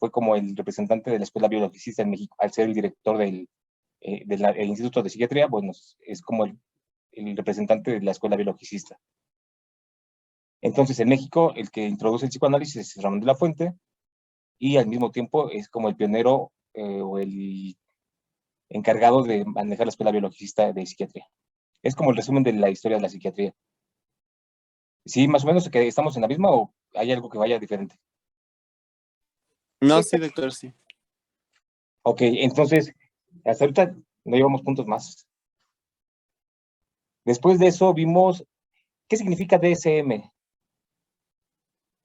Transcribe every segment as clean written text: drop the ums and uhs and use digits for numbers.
fue como el representante de la Escuela Biologicista en México, al ser el director del el Instituto de Psiquiatría, bueno, es como el representante de la Escuela Biologicista. Entonces, en México, el que introduce el psicoanálisis es Ramón de la Fuente, y al mismo tiempo es como el pionero o el encargado de manejar la Escuela Biologicista de Psiquiatría. Es como el resumen de la historia de la psiquiatría. ¿Sí, más o menos que estamos en la misma o hay algo que vaya diferente? No, sí, doctor, sí. Ok, entonces, hasta ahorita no llevamos puntos más. Después de eso vimos, ¿qué significa DSM?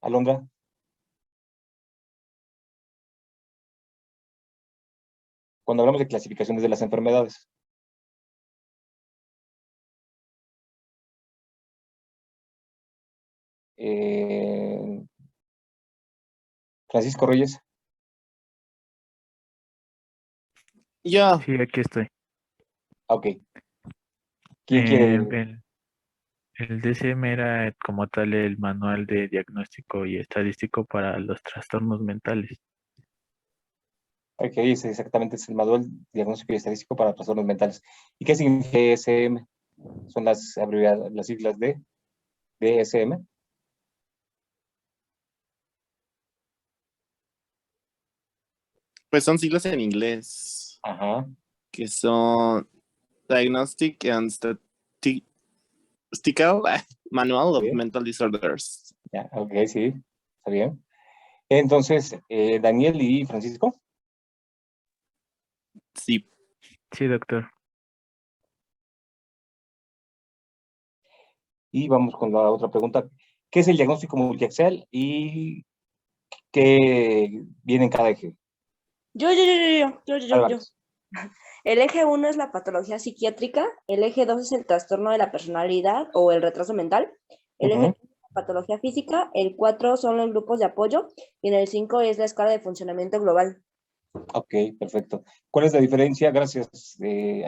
Alondra. Cuando hablamos de clasificaciones de las enfermedades. Francisco Reyes. Yo. Sí, aquí estoy. Ok. ¿Quién quiere? El DSM era como tal el manual de diagnóstico y estadístico para los trastornos mentales. Ok, exactamente, es el manual diagnóstico y estadístico para trastornos mentales. ¿Y qué significa DSM? Son las abreviadas, las siglas de DSM. Pues son siglas en inglés. Ajá. Que son Diagnostic and Statistical Manual of Sí. Mental Disorders. Ya, ok, sí, está bien. Entonces, Daniel y Francisco. Sí. Sí, doctor. Y vamos con la otra pregunta. ¿Qué es el diagnóstico multiaxial y qué viene en cada eje? Yo. Álvarez. El eje 1 es la patología psiquiátrica, el eje 2 es el trastorno de la personalidad o el retraso mental, el eje 3 es la patología física, el 4 son los grupos de apoyo y en el 5 es la escala de funcionamiento global. Ok, perfecto. ¿Cuál es la diferencia? Gracias,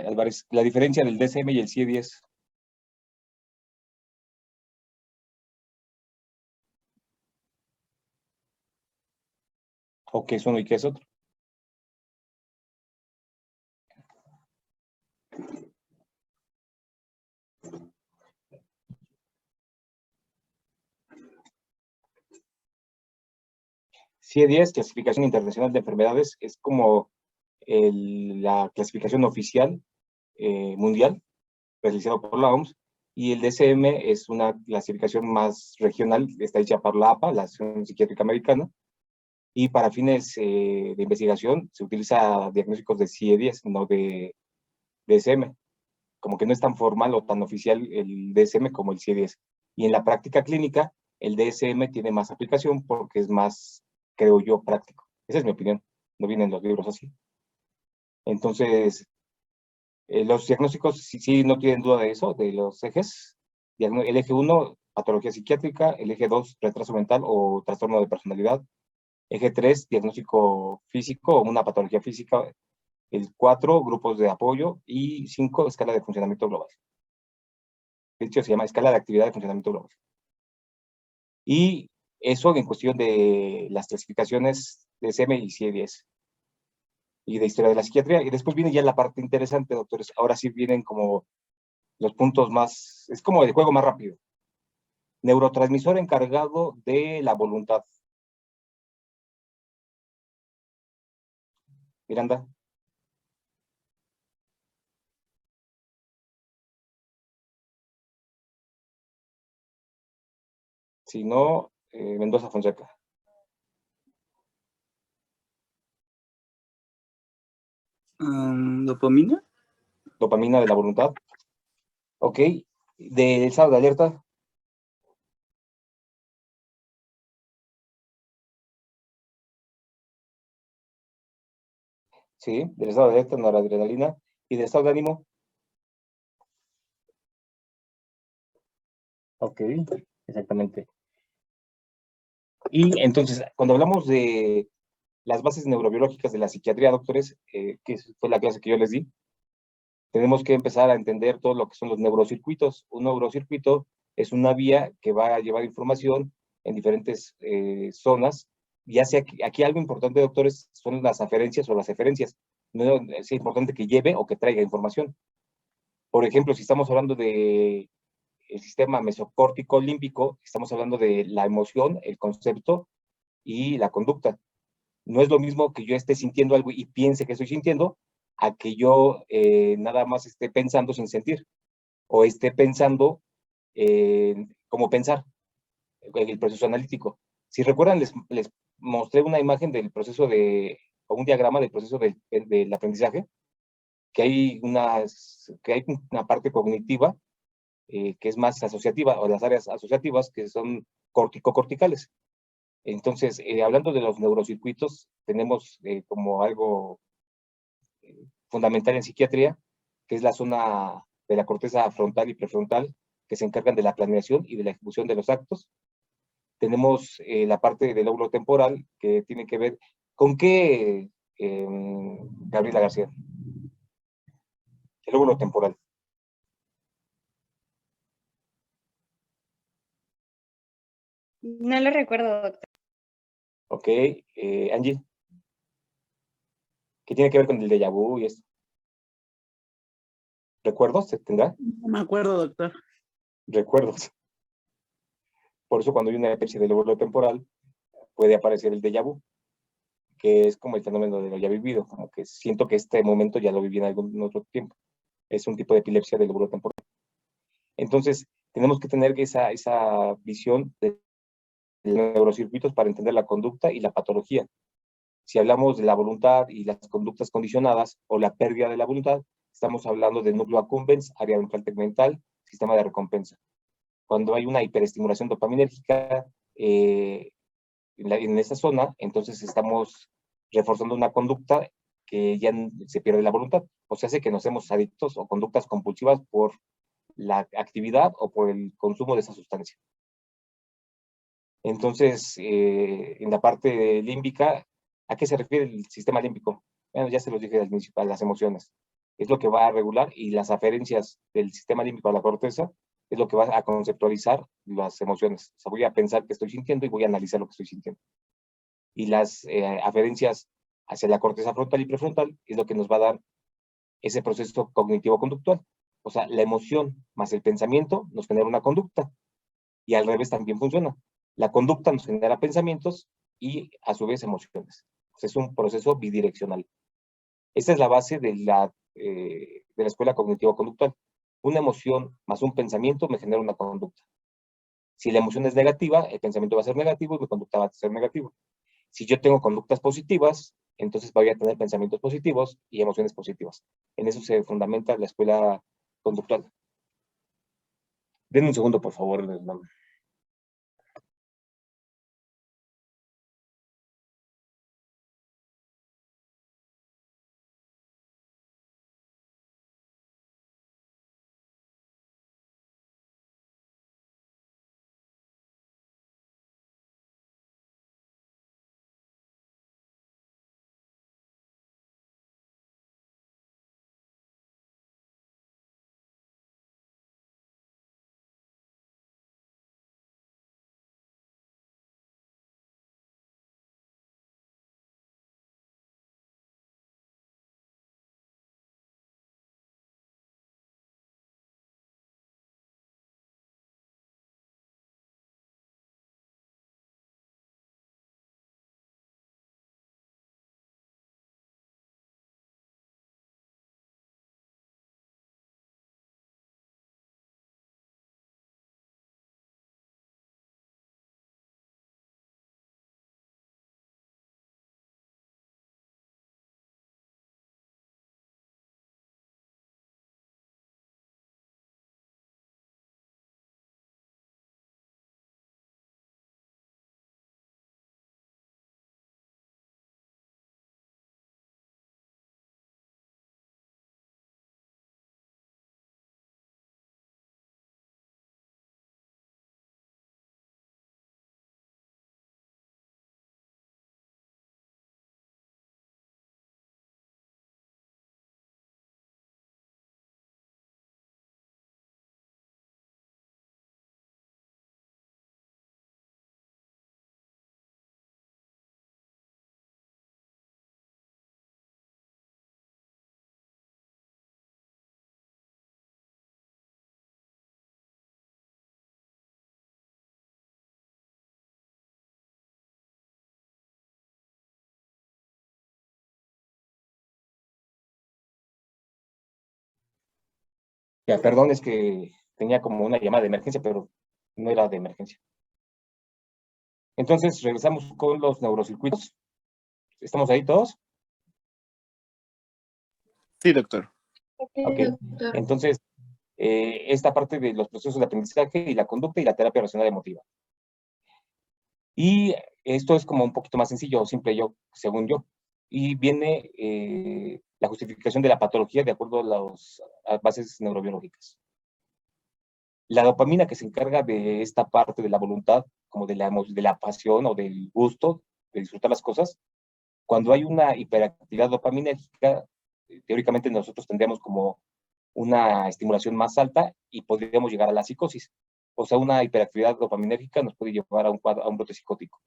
Álvarez. La diferencia del DSM y el CIE-10. ¿O qué es uno y qué es otro? CIE-10, Clasificación Internacional de Enfermedades, es como la clasificación oficial mundial, realizada por la OMS, y el DSM es una clasificación más regional, está hecha por la APA, la Asociación Psiquiátrica Americana, y para fines de investigación se utiliza diagnósticos de CIE-10, no de DSM. Como que no es tan formal o tan oficial el DSM como el CIE-10. Y en la práctica clínica, el DSM tiene más aplicación porque es más, creo yo, práctico. Esa es mi opinión. No vienen los libros así. Entonces, los diagnósticos sí no tienen duda de eso, de los ejes. El eje 1, patología psiquiátrica. El eje 2, retraso mental o trastorno de personalidad. Eje 3, diagnóstico físico o una patología física. El 4, grupos de apoyo. Y 5, escala de funcionamiento global. De hecho, se llama escala de actividad de funcionamiento global. Y eso en cuestión de las clasificaciones de SM y CIE-10 y de historia de la psiquiatría. Y después viene ya la parte interesante, doctores. Ahora sí vienen como los puntos más, es como el juego más rápido. Neurotransmisor encargado de la voluntad. Miranda. Si no, Mendoza Fonseca. ¿Dopamina? Dopamina de la voluntad. Ok. Del estado de alerta. Sí, del estado de alerta, noradrenalina. Y del estado de ánimo. Ok, exactamente. Y entonces, cuando hablamos de las bases neurobiológicas de la psiquiatría, doctores, que fue la clase que yo les di, tenemos que empezar a entender todo lo que son los neurocircuitos. Un neurocircuito es una vía que va a llevar información en diferentes zonas ya sea que aquí algo importante, doctores, son las aferencias o las eferencias. No es importante que lleve o que traiga información. Por ejemplo, si estamos hablando de el sistema mesocórtico límbico, estamos hablando de la emoción, el concepto y la conducta. No es lo mismo que yo esté sintiendo algo y piense que estoy sintiendo, a que yo nada más esté pensando sin sentir, o esté pensando como pensar, en el proceso analítico. Si recuerdan, les mostré una imagen del proceso o un diagrama del proceso del aprendizaje, que hay una parte cognitiva que es más asociativa, o las áreas asociativas que son corticocorticales. Entonces, hablando de los neurocircuitos, tenemos como algo fundamental en psiquiatría, que es la zona de la corteza frontal y prefrontal, que se encargan de la planeación y de la ejecución de los actos. Tenemos la parte del lóbulo temporal, que tiene que ver con qué, Gabriela García, el lóbulo temporal. No lo recuerdo, doctor. Ok, Angie, ¿qué tiene que ver con el déjà vu y esto? ¿Recuerdos se tendrá? No me acuerdo, doctor. Recuerdos. Por eso cuando hay una epilepsia del lóbulo temporal puede aparecer el déjà vu, que es como el fenómeno de lo ya vivido, como que siento que este momento ya lo viví en algún otro tiempo. Es un tipo de epilepsia del lóbulo temporal. Entonces, tenemos que tener esa visión de los neurocircuitos para entender la conducta y la patología. Si hablamos de la voluntad y las conductas condicionadas o la pérdida de la voluntad, estamos hablando del núcleo accumbens, área ventral tegmental, sistema de recompensa. Cuando hay una hiperestimulación dopaminérgica en esa zona, entonces estamos reforzando una conducta que ya se pierde la voluntad. O sea, hace que nos hacemos adictos o conductas compulsivas por la actividad o por el consumo de esa sustancia. Entonces, en la parte límbica, ¿a qué se refiere el sistema límbico? Bueno, ya se los dije al inicio, a las emociones. Es lo que va a regular, y las aferencias del sistema límbico a la corteza es lo que va a conceptualizar las emociones. O sea, voy a pensar que estoy sintiendo y voy a analizar lo que estoy sintiendo. Y las aferencias hacia la corteza frontal y prefrontal es lo que nos va a dar ese proceso cognitivo-conductual. O sea, la emoción más el pensamiento nos genera una conducta, y al revés también funciona. La conducta nos genera pensamientos y a su vez emociones. O sea, es un proceso bidireccional. Esta es la base de la escuela cognitivo-conductual. Una emoción más un pensamiento me genera una conducta. Si la emoción es negativa, el pensamiento va a ser negativo y mi conducta va a ser negativa. Si yo tengo conductas positivas, entonces voy a tener pensamientos positivos y emociones positivas. En eso se fundamenta la escuela conductual. Denme un segundo, por favor, hermano. Ya, perdón, es que tenía como una llamada de emergencia, pero no era de emergencia. Entonces, regresamos con los neurocircuitos. ¿Estamos ahí todos? Sí, doctor. Ok. Entonces, esta parte de los procesos de aprendizaje y la conducta y la terapia racional emotiva. Y esto es como un poquito más sencillo o simple según yo. Y viene la justificación de la patología de acuerdo a las bases neurobiológicas. La dopamina que se encarga de esta parte de la voluntad, como de la pasión o del gusto de disfrutar las cosas, cuando hay una hiperactividad dopaminérgica, teóricamente nosotros tendríamos como una estimulación más alta y podríamos llegar a la psicosis. O sea, una hiperactividad dopaminérgica nos puede llevar a un brote psicótico.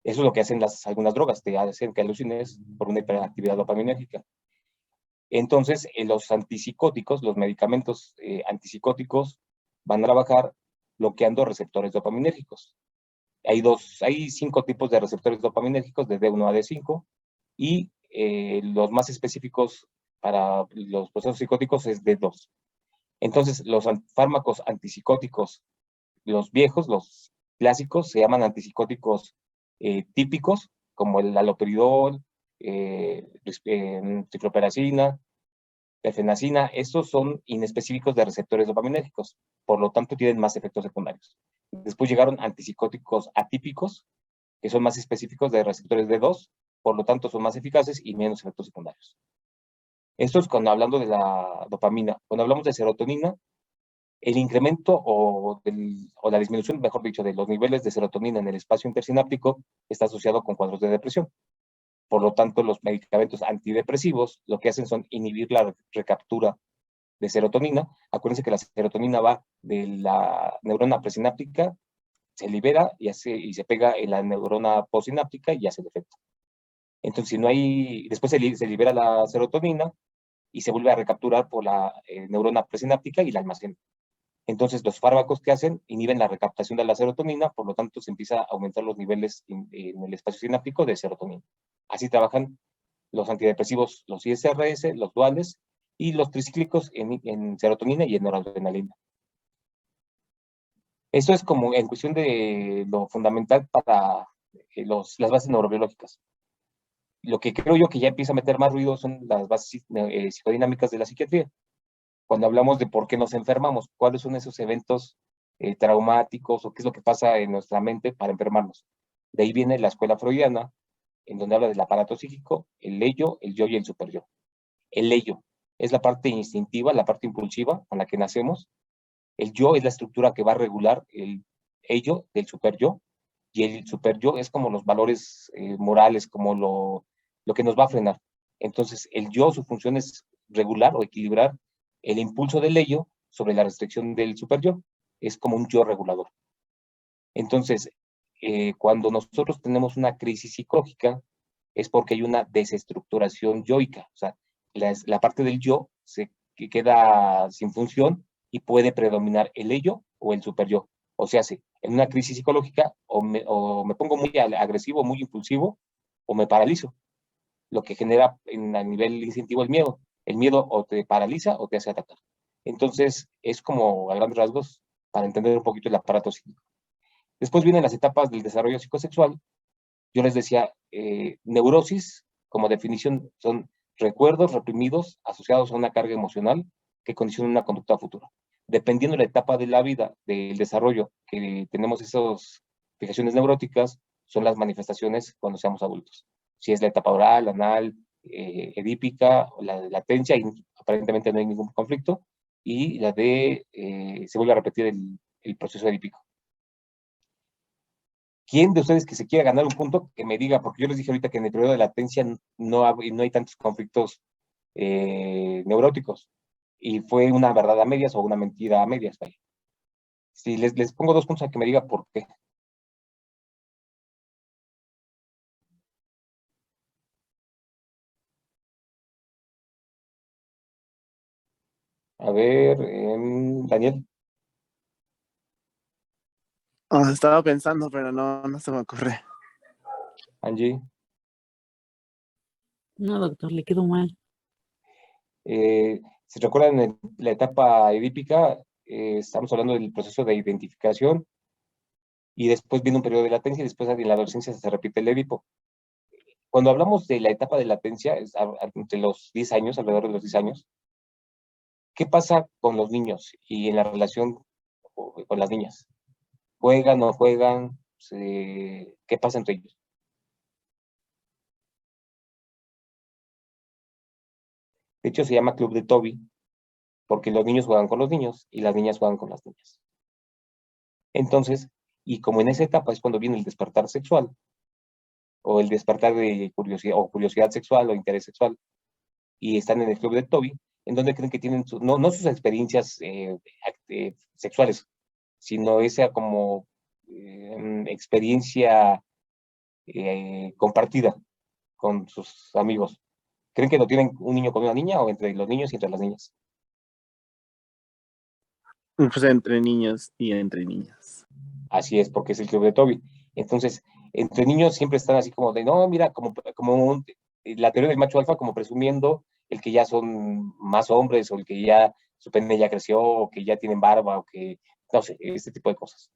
Eso es lo que hacen algunas drogas, te hacen que alucines por una hiperactividad dopaminérgica. Entonces, los antipsicóticos, los medicamentos antipsicóticos, van a trabajar bloqueando receptores dopaminérgicos. Hay 5 tipos de receptores dopaminérgicos, de D1 a D5, y los más específicos para los procesos psicóticos es D2. Entonces, los fármacos antipsicóticos, los viejos, los clásicos, se llaman antipsicóticos típicos, como el haloperidol, cifloperacina, perfenacina. Estos son inespecíficos de receptores dopaminérgicos, por lo tanto tienen más efectos secundarios. Después llegaron antipsicóticos atípicos, que son más específicos de receptores D2, por lo tanto son más eficaces y menos efectos secundarios. Esto es cuando hablando de la dopamina. Cuando hablamos de serotonina, el incremento o la disminución, mejor dicho, de los niveles de serotonina en el espacio intersináptico está asociado con cuadros de depresión. Por lo tanto, los medicamentos antidepresivos lo que hacen son inhibir la recaptura de serotonina. Acuérdense que la serotonina va de la neurona presináptica, se libera y se pega en la neurona postsináptica y hace el efecto. Entonces, si no hay, después se libera la serotonina y se vuelve a recapturar por la neurona presináptica y la almacena. Entonces, los fármacos que hacen inhiben la recaptación de la serotonina, por lo tanto, se empieza a aumentar los niveles en el espacio sináptico de serotonina. Así trabajan los antidepresivos, los ISRS, los duales y los tricíclicos en serotonina y en noradrenalina. Esto es como en cuestión de lo fundamental para las bases neurobiológicas. Lo que creo yo que ya empieza a meter más ruido son las bases psicodinámicas de la psiquiatría. Cuando hablamos de por qué nos enfermamos, cuáles son esos eventos traumáticos o qué es lo que pasa en nuestra mente para enfermarnos. De ahí viene la escuela freudiana, en donde habla del aparato psíquico, el ello, el yo y el superyo. El ello es la parte instintiva, la parte impulsiva con la que nacemos. El yo es la estructura que va a regular el ello del superyo, y el superyo es como los valores morales, como lo que nos va a frenar. Entonces, el yo, su función es regular o equilibrar el impulso del ello sobre la restricción del superyo. Es como un yo regulador. Entonces, cuando nosotros tenemos una crisis psicológica, es porque hay una desestructuración yoica. O sea, la parte del yo que queda sin función y puede predominar el ello o el superyo. O sea, en una crisis psicológica o me pongo muy agresivo, muy impulsivo, o me paralizo, lo que genera a nivel instintivo el miedo. El miedo o te paraliza o te hace atacar. Entonces, es como a grandes rasgos para entender un poquito el aparato psíquico. Después vienen las etapas del desarrollo psicosexual. Yo les decía, neurosis, como definición, son recuerdos reprimidos asociados a una carga emocional que condiciona una conducta futura. Dependiendo de la etapa de la vida, del desarrollo que tenemos esas fijaciones neuróticas, son las manifestaciones cuando seamos adultos. Si es la etapa oral, anal, edípica, la de latencia, y aparentemente no hay ningún conflicto, y la de, se vuelve a repetir el proceso edípico. ¿Quién de ustedes que se quiera ganar un punto, que me diga? Porque yo les dije ahorita que en el periodo de latencia no hay tantos conflictos neuróticos. Y fue una verdad a medias o una mentira a medias. Vaya. Si les pongo 2 puntos a que me diga por qué. A ver, Daniel, Estaba pensando, pero no se me ocurre. Angie, No, doctor, le quedó mal. Si recuerdan la etapa edípica, estamos hablando del proceso de identificación y después viene un periodo de latencia y después en la adolescencia se repite el Edipo. Cuando hablamos de la etapa de latencia, entre los 10 años, alrededor de los 10 años, ¿qué pasa con los niños y en la relación con las niñas? ¿Juegan, no juegan? ¿Qué pasa entre ellos? De hecho, se llama Club de Toby, porque los niños juegan con los niños y las niñas juegan con las niñas. Entonces, y como en esa etapa es cuando viene el despertar sexual, o el despertar de curiosidad, o curiosidad sexual, o interés sexual, y están en el Club de Toby, en donde creen que tienen, no sus experiencias sexuales, sino esa como experiencia compartida con sus amigos. ¿Creen que lo tienen un niño con una niña o entre los niños y entre las niñas? Pues entre niños y entre niñas. Así es, porque es el Club de Toby. Entonces, entre niños siempre están así como de, no, mira, la teoría del macho alfa, como presumiendo el que ya son más hombres, o el que ya su pene ya creció, o que ya tienen barba, o que, no sé, este tipo de cosas.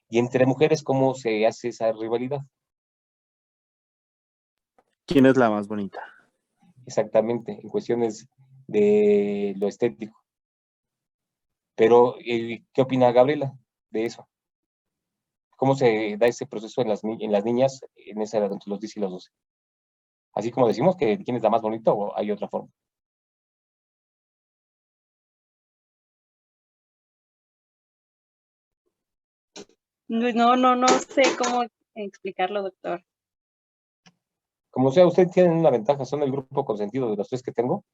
Y entre mujeres, ¿cómo se hace esa rivalidad? ¿Quién es la más bonita? Exactamente, en cuestiones de lo estético. Pero, ¿qué opina Gabriela de eso? ¿Cómo se da ese proceso en las niñas en esa edad, entre los 10 y los 12? Así como decimos que quién es la más bonita, o hay otra forma. No sé cómo explicarlo, doctor. Como sea, ustedes tienen una ventaja, son el grupo consentido de los tres que tengo.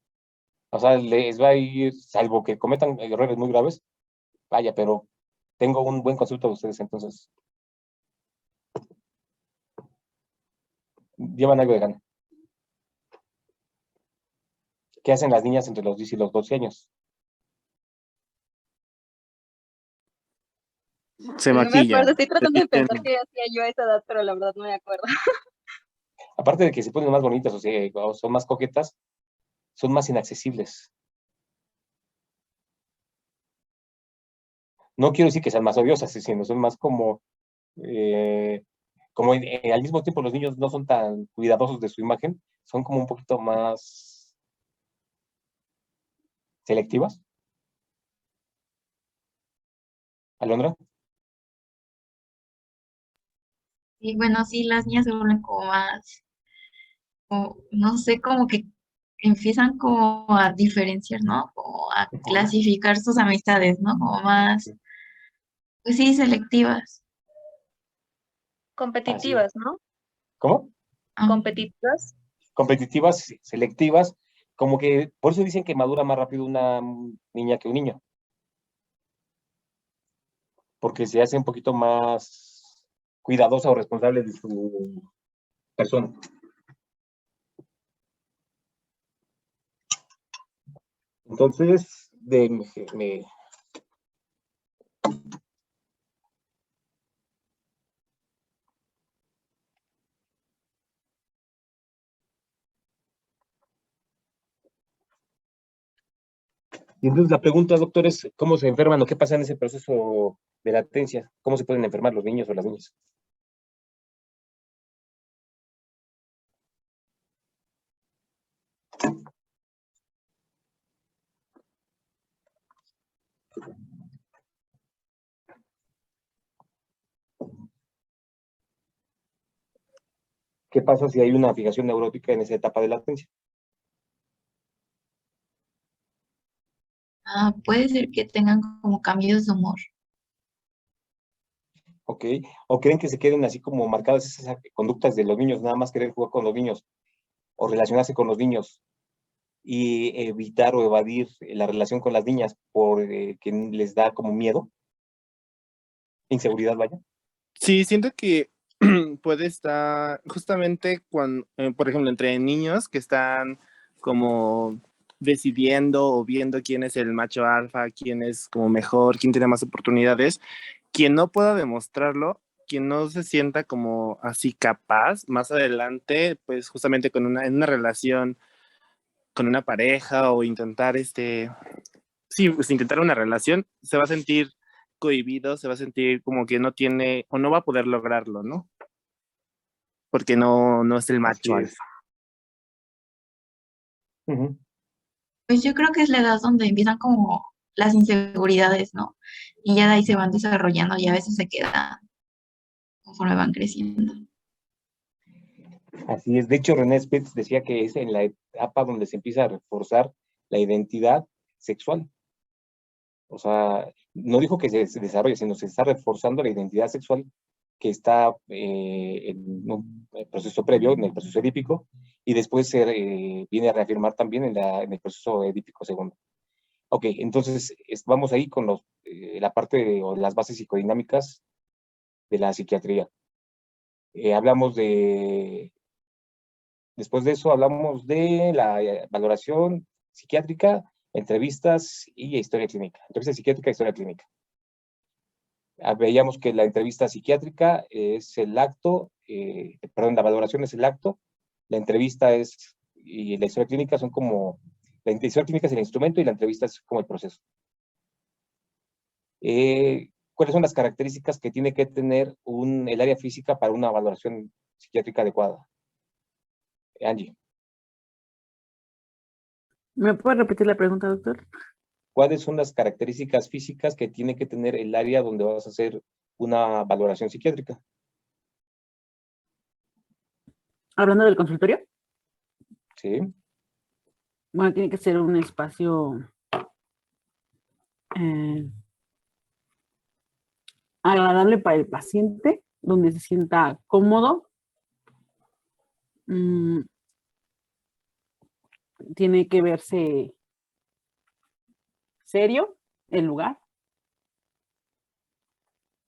O sea, les va a ir, salvo que cometan errores muy graves, vaya, pero tengo un buen concepto de ustedes, entonces llevan algo de gana. ¿Qué hacen las niñas entre los 10 y los 12 años? Se No me maquillan. acuerdo, estoy tratando de Se pensar visten- qué hacía yo a esa edad, pero la verdad no me acuerdo. Aparte de que se ponen más bonitas, o sea, o son más coquetas, son más inaccesibles. No quiero decir que sean más odiosas, sino son más como al mismo tiempo los niños no son tan cuidadosos de su imagen, son como un poquito más selectivas. Alondra, Y bueno, sí, las niñas se vuelven como más, no sé, como que empiezan como a diferenciar, ¿no? Como a clasificar sus amistades, ¿no? Como más, pues sí, selectivas. así es. Competitivas, ¿no? ¿Cómo? Ah, Competitivas. Competitivas, selectivas, como que por eso dicen que madura más rápido una niña que un niño, porque se hace un poquito más cuidadosa o responsable de su persona. Entonces, y entonces la pregunta, doctor, es ¿cómo se enferman o qué pasa en ese proceso de latencia? ¿Cómo se pueden enfermar los niños o las niñas? ¿Qué pasa si hay una fijación neurótica en esa etapa de latencia? puede ser que tengan como cambios de humor. ¿Ok? ¿O creen que se queden así como marcadas esas conductas de los niños, nada más querer jugar con los niños o relacionarse con los niños y evitar o evadir la relación con las niñas por que les da como miedo, inseguridad, vaya? Sí, siento que puede estar justamente cuando, por ejemplo, entre niños que están como decidiendo o viendo quién es el macho alfa, quién es como mejor, quién tiene más oportunidades, quien no pueda demostrarlo, quien no se sienta como así capaz, más adelante, pues justamente en una relación con una pareja o intentar sí, pues intentar una relación, se va a sentir cohibido, se va a sentir como que no tiene o no va a poder lograrlo, ¿no? Porque no es el macho Así es. alfa. Ujú. Pues yo creo que es la edad donde empiezan como las inseguridades, ¿no? Y ya de ahí se van desarrollando y a veces se quedan conforme van creciendo. Así es. De hecho, René Spitz decía que es en la etapa donde se empieza a reforzar la identidad sexual. O sea, no dijo que se desarrolle, sino se está reforzando la identidad sexual que está en un proceso previo, en el proceso edípico, y después se viene a reafirmar también en el proceso edípico segundo. Ok, entonces vamos ahí con la parte o las bases psicodinámicas de la psiquiatría. Después de eso hablamos de la valoración psiquiátrica, entrevistas y historia clínica. Entrevista psiquiátrica e historia clínica. Veíamos que la entrevista psiquiátrica es el acto, la valoración es el acto, la entrevista y la historia clínica son como, la historia clínica es el instrumento y la entrevista es como el proceso. ¿Cuáles son las características que tiene que tener el área física para una valoración psiquiátrica adecuada? Angie. ¿Me puede repetir la pregunta, doctor? ¿Cuáles son las características físicas que tiene que tener el área donde vas a hacer una valoración psiquiátrica? Hablando del consultorio, Sí. bueno, tiene que ser un espacio agradable para el paciente, donde se sienta cómodo. Tiene que verse serio el lugar.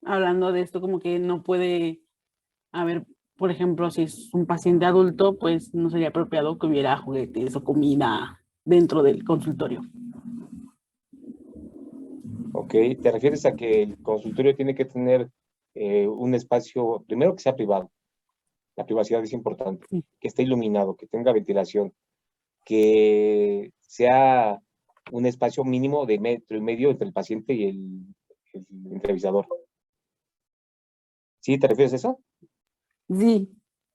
Hablando de esto, como que no puede haber, por ejemplo, si es un paciente adulto, pues no sería apropiado que hubiera juguetes o comida dentro del consultorio. Ok, ¿te refieres a que el consultorio tiene que tener un espacio, primero que sea privado? La privacidad es importante, Sí. que esté iluminado, que tenga ventilación, que sea un espacio mínimo de 1,5 metros entre el paciente y el entrevistador. ¿Sí te refieres a eso? Sí,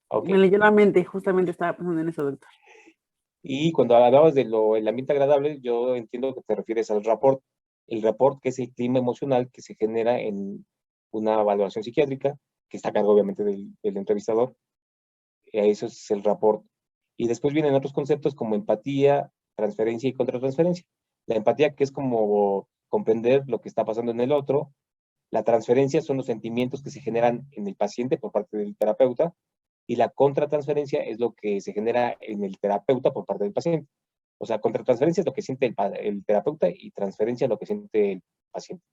Ok. me leyó la mente, justamente estaba pensando en eso, doctor. Y cuando hablabas del ambiente agradable, yo entiendo que te refieres al rapport. El rapport, que es el clima emocional que se genera en una valoración psiquiátrica, que está a cargo obviamente del entrevistador. Eso es el rapport. Y después vienen otros conceptos como empatía, transferencia y contratransferencia. La empatía, que es como comprender lo que está pasando en el otro. La transferencia son los sentimientos que se generan en el paciente por parte del terapeuta. Y la contratransferencia es lo que se genera en el terapeuta por parte del paciente. O sea, contratransferencia es lo que siente el terapeuta y transferencia es lo que siente el paciente.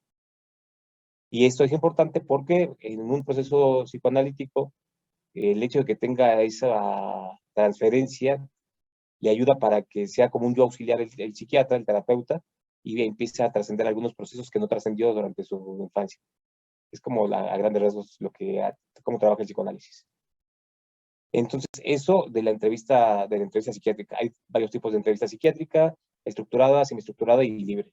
Y esto es importante porque en un proceso psicoanalítico, el hecho de que tenga esa transferencia le ayuda para que sea como un yo auxiliar el psiquiatra, el terapeuta, y empieza a trascender algunos procesos que no trascendió durante su infancia. Es como a grandes rasgos cómo trabaja el psicoanálisis. Entonces, eso de la entrevista psiquiátrica. Hay varios tipos de entrevista psiquiátrica: estructurada, semiestructurada y libre.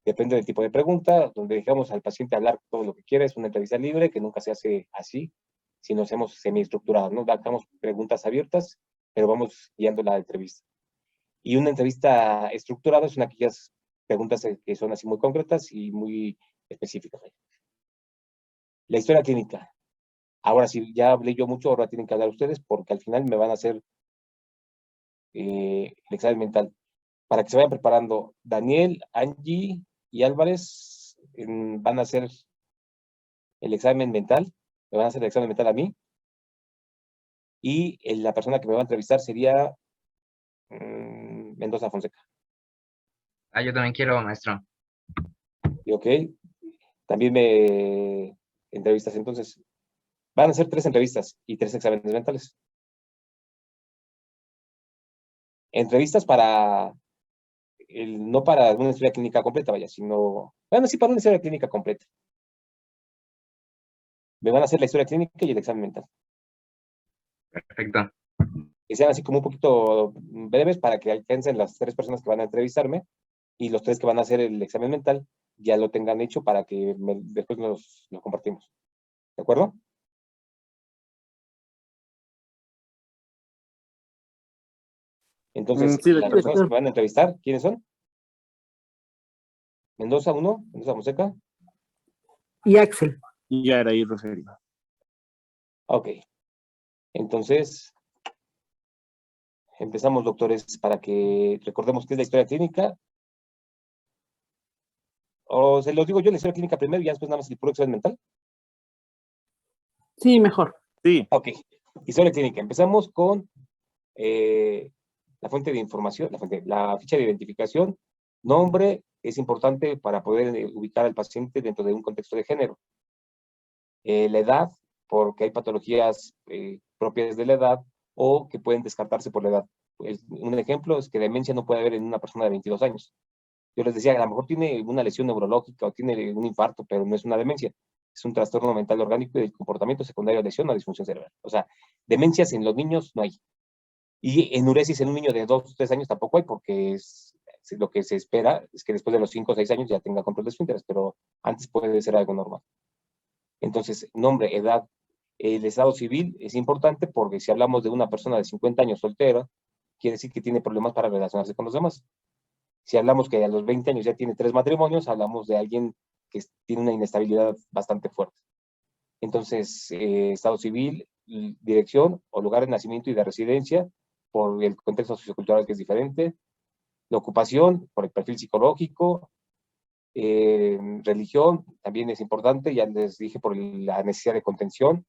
Depende del tipo de pregunta. Donde dejamos al paciente hablar todo lo que quiera, es una entrevista libre, que nunca se hace así, sino hacemos semiestructurada, ¿no? Damos preguntas abiertas, pero vamos guiando la entrevista. Y una entrevista estructurada son aquellas preguntas que son así muy concretas y muy específicas. La historia clínica. Ahora sí, ya hablé yo mucho, ahora tienen que hablar ustedes, porque al final me van a hacer el examen mental. Para que se vayan preparando, Daniel, Angie y Álvarez van a hacer el examen mental, me van a hacer el examen mental a mí, y la persona que me va a entrevistar sería Mendoza Fonseca. Yo también quiero, maestro. Y ok, también me entrevistas entonces. Van a ser 3 entrevistas y 3 exámenes mentales. Entrevistas no para una historia clínica completa, vaya, sino, bueno, sí, para una historia clínica completa. Me van a hacer la historia clínica y el examen mental. Perfecto. que sean así como un poquito breves para que alcancen las 3 personas que van a entrevistarme y los 3 que van a hacer el examen mental ya lo tengan hecho para que después lo compartimos. ¿De acuerdo? Entonces, Sí, las doctor. personas que me van a entrevistar, ¿quiénes son? Mendoza 1, Mendoza Fonseca. Y Axel. Y Araí Rogelio. Ok. Entonces, empezamos, doctores, para que recordemos qué es la historia clínica. O se los digo yo, la historia clínica primero y ya después nada más el puro examen mental. Sí, mejor. Sí. Ok. Historia clínica. Empezamos con la fuente de información, la ficha de identificación. Nombre es importante para poder ubicar al paciente dentro de un contexto de género. La edad, porque hay patologías propias de la edad o que pueden descartarse por la edad. Un ejemplo es que demencia no puede haber en una persona de 22 años. Yo les decía, a lo mejor tiene una lesión neurológica o tiene un infarto, pero no es una demencia. Es un trastorno mental orgánico y del comportamiento secundario a lesión o disfunción cerebral. O sea, demencias en los niños no hay. Y enuresis en un niño de 2 o 3 años tampoco hay, porque lo que se espera es que después de los 5 o 6 años ya tenga control de esfínteres, pero antes puede ser algo normal. Entonces, nombre, edad, el estado civil es importante porque si hablamos de una persona de 50 años soltera, quiere decir que tiene problemas para relacionarse con los demás. Si hablamos que a los 20 años ya tiene 3 matrimonios, hablamos de alguien que tiene una inestabilidad bastante fuerte. Entonces, estado civil, dirección o lugar de nacimiento y de residencia, por el contexto sociocultural que es diferente. La ocupación, por el perfil psicológico. Religión, también es importante, ya les dije, por la necesidad de contención.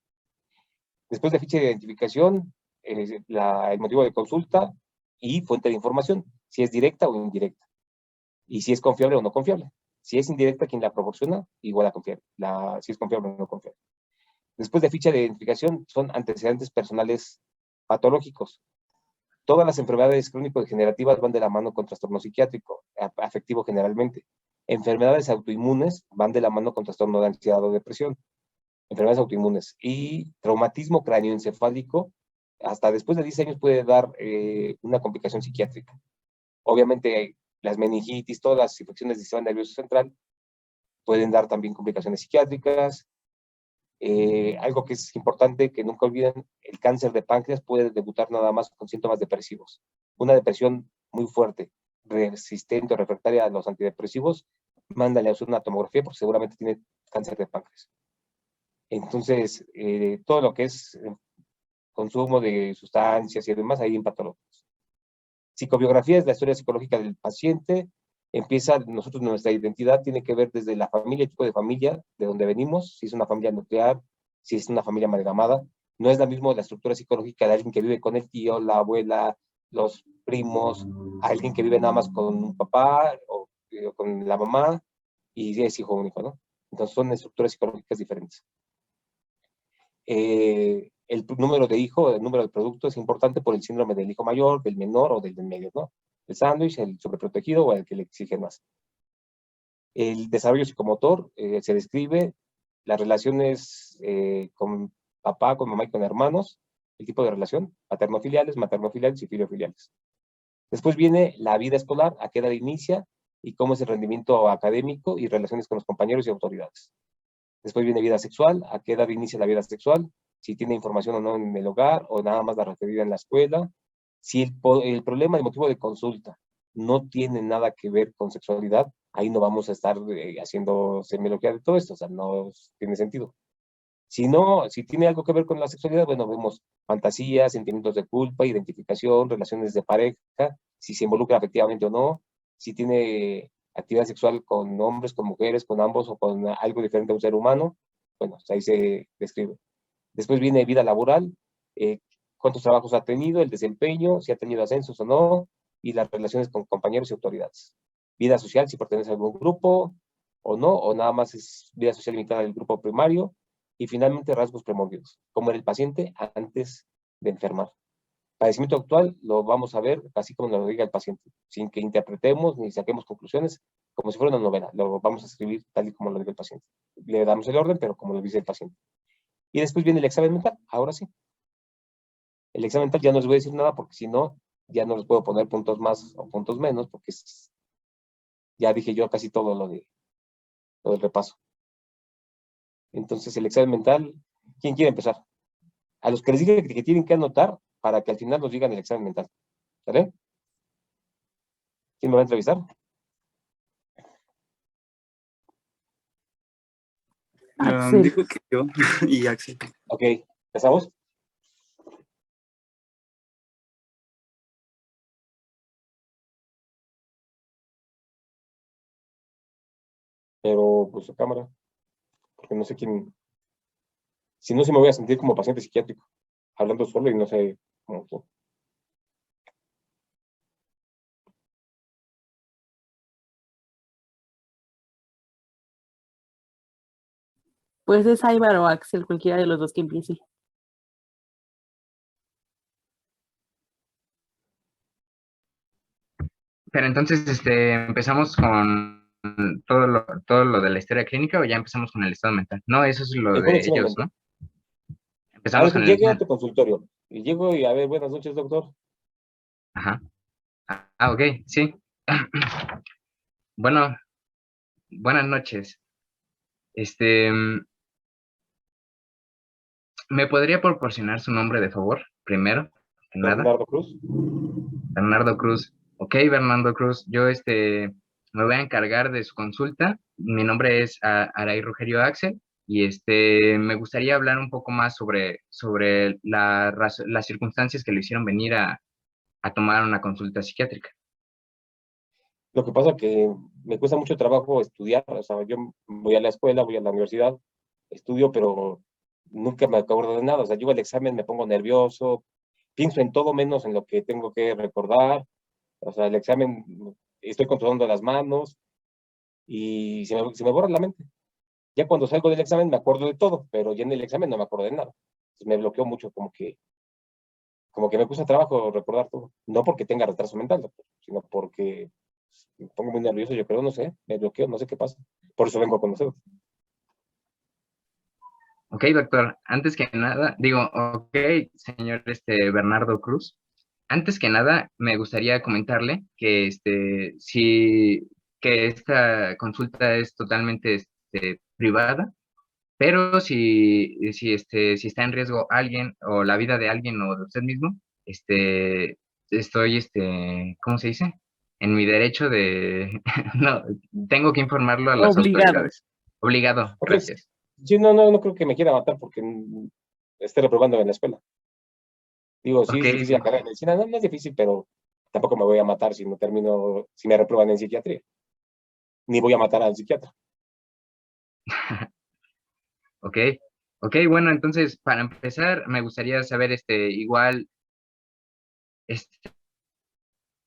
Después de ficha de identificación, el motivo de consulta y fuente de información, si es directa o indirecta. Y si es confiable o no confiable. Si es indirecta, quien la proporciona, igual a confiable. Si es confiable o no confiable. Después de ficha de identificación, son antecedentes personales patológicos. Todas las enfermedades crónico-degenerativas van de la mano con trastorno psiquiátrico, afectivo generalmente. Enfermedades autoinmunes van de la mano con trastorno de ansiedad o depresión. Enfermedades autoinmunes. Y traumatismo cráneoencefálico, hasta después de 10 años puede dar una complicación psiquiátrica. Obviamente, las meningitis, todas las infecciones del sistema nervioso central pueden dar también complicaciones psiquiátricas. Algo que es importante que nunca olviden, el cáncer de páncreas puede debutar nada más con síntomas depresivos. Una depresión muy fuerte, resistente o refractaria a los antidepresivos, mándale a hacer una tomografía porque seguramente tiene cáncer de páncreas. Entonces, todo lo que es consumo de sustancias y demás, ahí en patólogos. Psicobiografía es la historia psicológica del paciente. Nuestra identidad tiene que ver desde la familia, el tipo de familia, de donde venimos, si es una familia nuclear, si es una familia amalgamada. No es la misma la estructura psicológica de alguien que vive con el tío, la abuela, los primos, alguien que vive nada más con un papá o con la mamá y es hijo único, ¿no? Entonces son estructuras psicológicas diferentes. El número de hijo, el número de producto es importante por el síndrome del hijo mayor, del menor o del medio, ¿no? El sándwich, el sobreprotegido o el que le exige más. El desarrollo psicomotor se describe las relaciones con papá, con mamá y con hermanos, el tipo de relación, paternofiliales, maternofiliales y filiofiliales. Después viene la vida escolar, a qué edad inicia y cómo es el rendimiento académico y relaciones con los compañeros y autoridades. Después viene vida sexual, a qué edad inicia la vida sexual, si tiene información o no en el hogar o nada más la referida en la escuela. Si el problema, el motivo de consulta no tiene nada que ver con sexualidad, ahí no vamos a estar haciendo semiología de todo esto, o sea, no tiene sentido. Si no, si tiene algo que ver con la sexualidad, bueno, vemos fantasías, sentimientos de culpa, identificación, relaciones de pareja, si se involucra afectivamente o no, si tiene actividad sexual con hombres, con mujeres, con ambos o con algo diferente a un ser humano, bueno, ahí se describe. Después viene vida laboral, cuántos trabajos ha tenido, el desempeño, si ha tenido ascensos o no, y las relaciones con compañeros y autoridades. Vida social, si pertenece a algún grupo o no, o nada más es vida social limitada al grupo primario. Y finalmente rasgos premórbidos, como era el paciente antes de enfermar. Padecimiento actual lo vamos a ver así como nos lo diga el paciente, sin que interpretemos ni saquemos conclusiones, como si fuera una novela. Lo vamos a escribir tal y como lo diga el paciente. Le damos el orden, pero como lo dice el paciente. Y después viene el examen mental, ahora sí. El examen mental ya no les voy a decir nada porque si no, ya no les puedo poner puntos más o puntos menos porque ya dije yo casi todo lo del repaso. Entonces, el examen mental, ¿quién quiere empezar? A los que les dije que tienen que anotar para que al final nos digan el examen mental. ¿Vale? ¿Quién me va a entrevistar? Axel. Dijo que yo y Axel. Ok, ¿empezamos? Pero, pues, su cámara, porque no sé quién. Si no, sí me voy a sentir como paciente psiquiátrico, hablando solo y no sé cómo. Pues es Aibar o Axel, cualquiera de los dos que empiece. Pero entonces, empezamos con todo lo de la historia clínica o ya empezamos con el estado mental. No, eso es lo Es un de examen ellos, mental. ¿no? A Empezamos ver, con el llegué a examen. tu consultorio y llego y a ver, buenas noches, doctor. Ajá. Ok, sí. Bueno, buenas noches. ¿Me podría proporcionar su nombre de favor, primero que nada? Bernardo Cruz. Bernardo Cruz. Ok, Bernardo Cruz, yo me voy a encargar de su consulta. Mi nombre es Aray Rogerio Axel y me gustaría hablar un poco más sobre las circunstancias que le hicieron venir a tomar una consulta psiquiátrica. Lo que pasa que me cuesta mucho trabajo estudiar, o sea, yo voy a la escuela, voy a la universidad, estudio, pero nunca me acuerdo de nada, o sea, llego al examen, me pongo nervioso, pienso en todo menos en lo que tengo que recordar, o sea, el examen, estoy controlando las manos y se me borra la mente. Ya cuando salgo del examen me acuerdo de todo, pero ya en el examen no me acuerdo de nada. Entonces me bloqueo mucho, como que me cuesta trabajo recordar todo. No porque tenga retraso mental, doctor, sino porque me pongo muy nervioso, yo creo, no sé, me bloqueo, no sé qué pasa. Por eso vengo a conocer. Ok, doctor, antes que nada, ok, señor Bernardo Cruz, antes que nada me gustaría comentarle que que esta consulta es totalmente privada, pero si está en riesgo alguien o la vida de alguien o de usted mismo, estoy, ¿cómo se dice? En mi derecho de, no, tengo que informarlo a las Obligado. autoridades. Obligado, Ok, gracias. sí, no creo que me quiera matar porque esté reprobando en la escuela. Digo, sí Ok, es difícil la carrera de medicina, no es difícil, pero tampoco me voy a matar si no termino, si me reprueban en psiquiatría. Ni voy a matar al psiquiatra. ok, ok, bueno, entonces, para empezar, me gustaría saber, igual,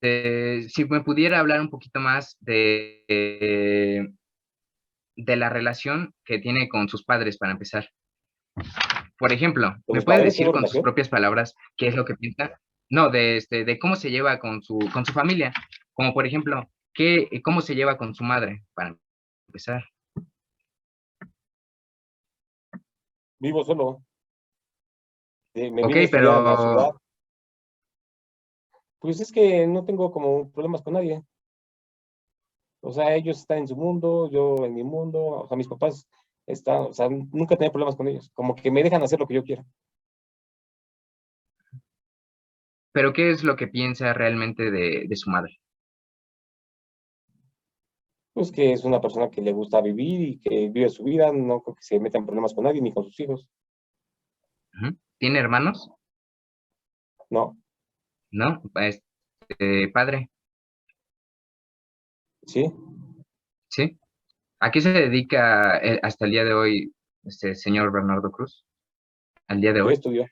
si me pudiera hablar un poquito más de la relación que tiene con sus padres, para empezar. Por ejemplo, ¿Con ¿me mis puede padres decir tengo con sus relación? propias palabras qué es lo que piensa? No, de cómo se lleva con su familia. Como por ejemplo, cómo se lleva con su madre, para empezar. Vivo solo. Me Ok, vine a estudiar a la ciudad. pero, Pues es que no tengo como problemas con nadie. O sea, ellos están en su mundo, yo en mi mundo. O sea, mis papás están, o sea, nunca he tenido problemas con ellos. Como que me dejan hacer lo que yo quiera. pero ¿qué es lo que piensa realmente de su madre? Pues que es una persona que le gusta vivir y que vive su vida. No creo que se meta en problemas con nadie ni con sus hijos. Ujú. ¿Tiene hermanos? No, ¿No? Padre, sí. ¿sí? ¿A qué se dedica hasta el día de hoy este señor Bernardo Cruz? Al día de Yo hoy. estudio.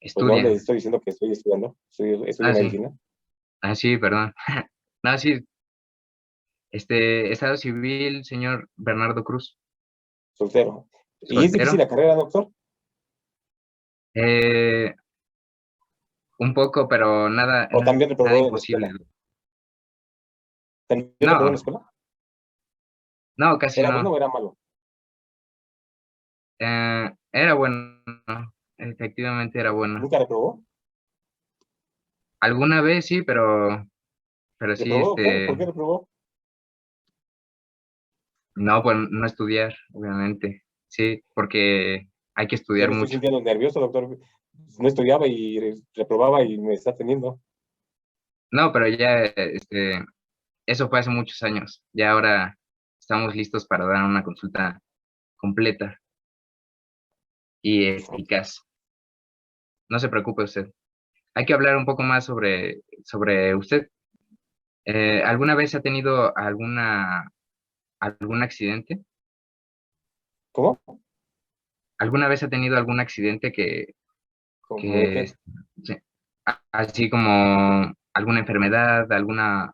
Pues no le Estudia. estoy diciendo que estoy estudiando. Estudio Ah, sí. medicina. Ah, sí, perdón. No, sí. Estado civil, señor Bernardo Cruz. Soltero. ¿Y es difícil Soltero. la carrera, doctor? Eh, un poco, pero ¿O también nada reprobó en la imposible. escuela? ¿También reprobó en la No, escuela? no, casi ¿Era bueno no. o era malo? Era bueno. Efectivamente era bueno. ¿Nunca reprobó? Alguna vez sí, pero sí, ¿Reprobó, doctor? ¿Por qué reprobó? no, pues no estudiar, obviamente. Sí, porque hay que Ya estudiar me estoy mucho. sintiendo nervioso, doctor. No estudiaba y reprobaba y me está teniendo. No, pero ya, eso fue hace muchos años. Ya ahora estamos listos para dar una consulta completa y eficaz. No se preocupe usted. Hay que hablar un poco más sobre usted. ¿Alguna vez ha tenido algún accidente? ¿Cómo? ¿Alguna vez ha tenido algún accidente ¿Cómo de que qué? sí, así como alguna enfermedad, alguna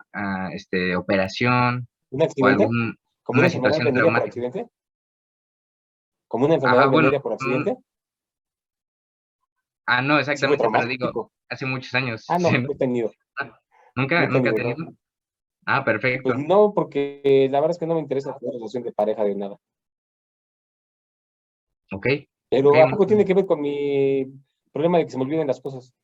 operación ¿Un o accidente? ¿Como una una enfermedad situación venérea por traumática? accidente? ¿Como una Ajá, enfermedad bueno, venérea por accidente? no Sí fue exactamente, pero digo, traumático. hace muchos años, Ah, ¿sí, no, no? no he tenido. No ¿Nunca, he nunca ha tenido, no. tenido? Ah, Pues perfecto. no, porque la verdad es que no me interesa tener relación de pareja de nada. Ok, ok, Pero ¿a poco tiene que ver con mi problema de que se me olviden las cosas?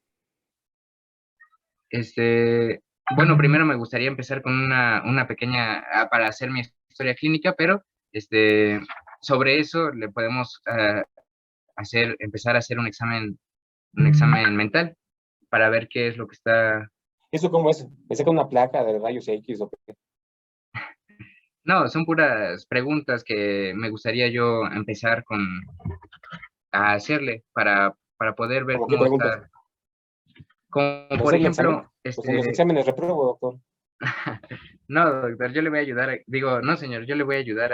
Este, bueno, primero me gustaría empezar con una pequeña, para hacer mi historia clínica, pero sobre eso le podemos empezar a hacer un examen mental para ver qué es lo que está. ¿Eso cómo es? ¿Me saca una placa de rayos X o qué? No, son puras preguntas que me gustaría yo empezar a hacerle para poder ver ¿Cómo qué cómo preguntas? está. Como ¿Para por hacer un examen? ejemplo, Pues en los exámenes repruebo, doctor. no, doctor, yo le voy a ayudar, digo, no, señor, yo le voy a ayudar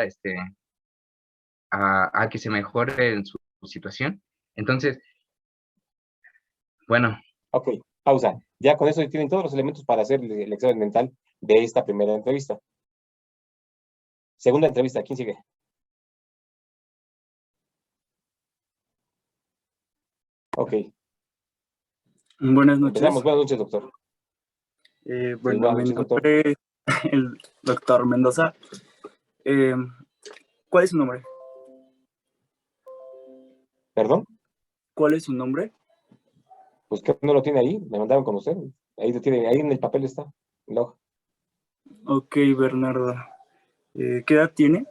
a que se mejore en su situación. Entonces, bueno, Ok, pausa. Ya con eso tienen todos los elementos para hacer el examen mental de esta primera entrevista. Segunda entrevista, ¿quién sigue? Ok, Buenas empezamos. noches. Buenas noches, doctor. Sí, Bueno, buenas mi noches, doctor. nombre es el doctor Mendoza. Eh, ¿Cuál es su nombre? ¿Perdón? ¿Cuál es su nombre? Pues que no lo tiene ahí, me mandaron con usted. Ahí lo tiene, ahí en el papel está, en la hoja. Ok, Bernardo. ¿Qué edad tiene?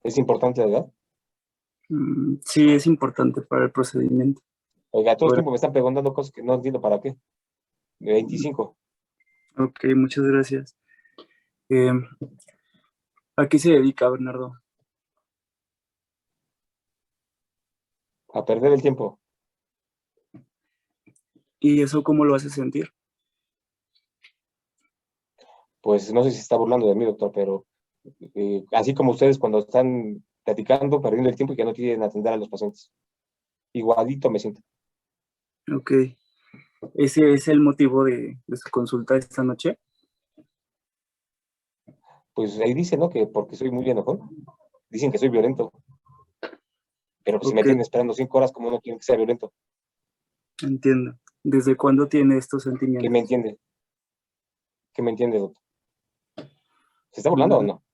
¿Es importante la edad? Sí, es importante para el procedimiento. Oiga, todo el Bueno, tiempo me están preguntando cosas que no entiendo para qué. De 25. ok, muchas gracias. Eh, ¿A qué se dedica, Bernardo? A perder el tiempo. ¿Y eso cómo lo hace sentir? Pues no sé si se está burlando de mí, doctor, pero así como ustedes cuando están platicando, perdiendo el tiempo y que no quieren atender a los pacientes. Igualito me siento. Ok. ¿Ese es el motivo de su consulta esta noche? Pues ahí dice, ¿no? Que porque soy muy enojón. Dicen que soy violento. Pero pues si me Ok, tienen esperando 5 horas, ¿cómo no quieren que sea violento? entiendo. ¿Desde cuándo tiene estos ¿Qué me sentimientos? entiende? ¿Qué me entiende, doctor? ¿Se está burlando o Mm, no?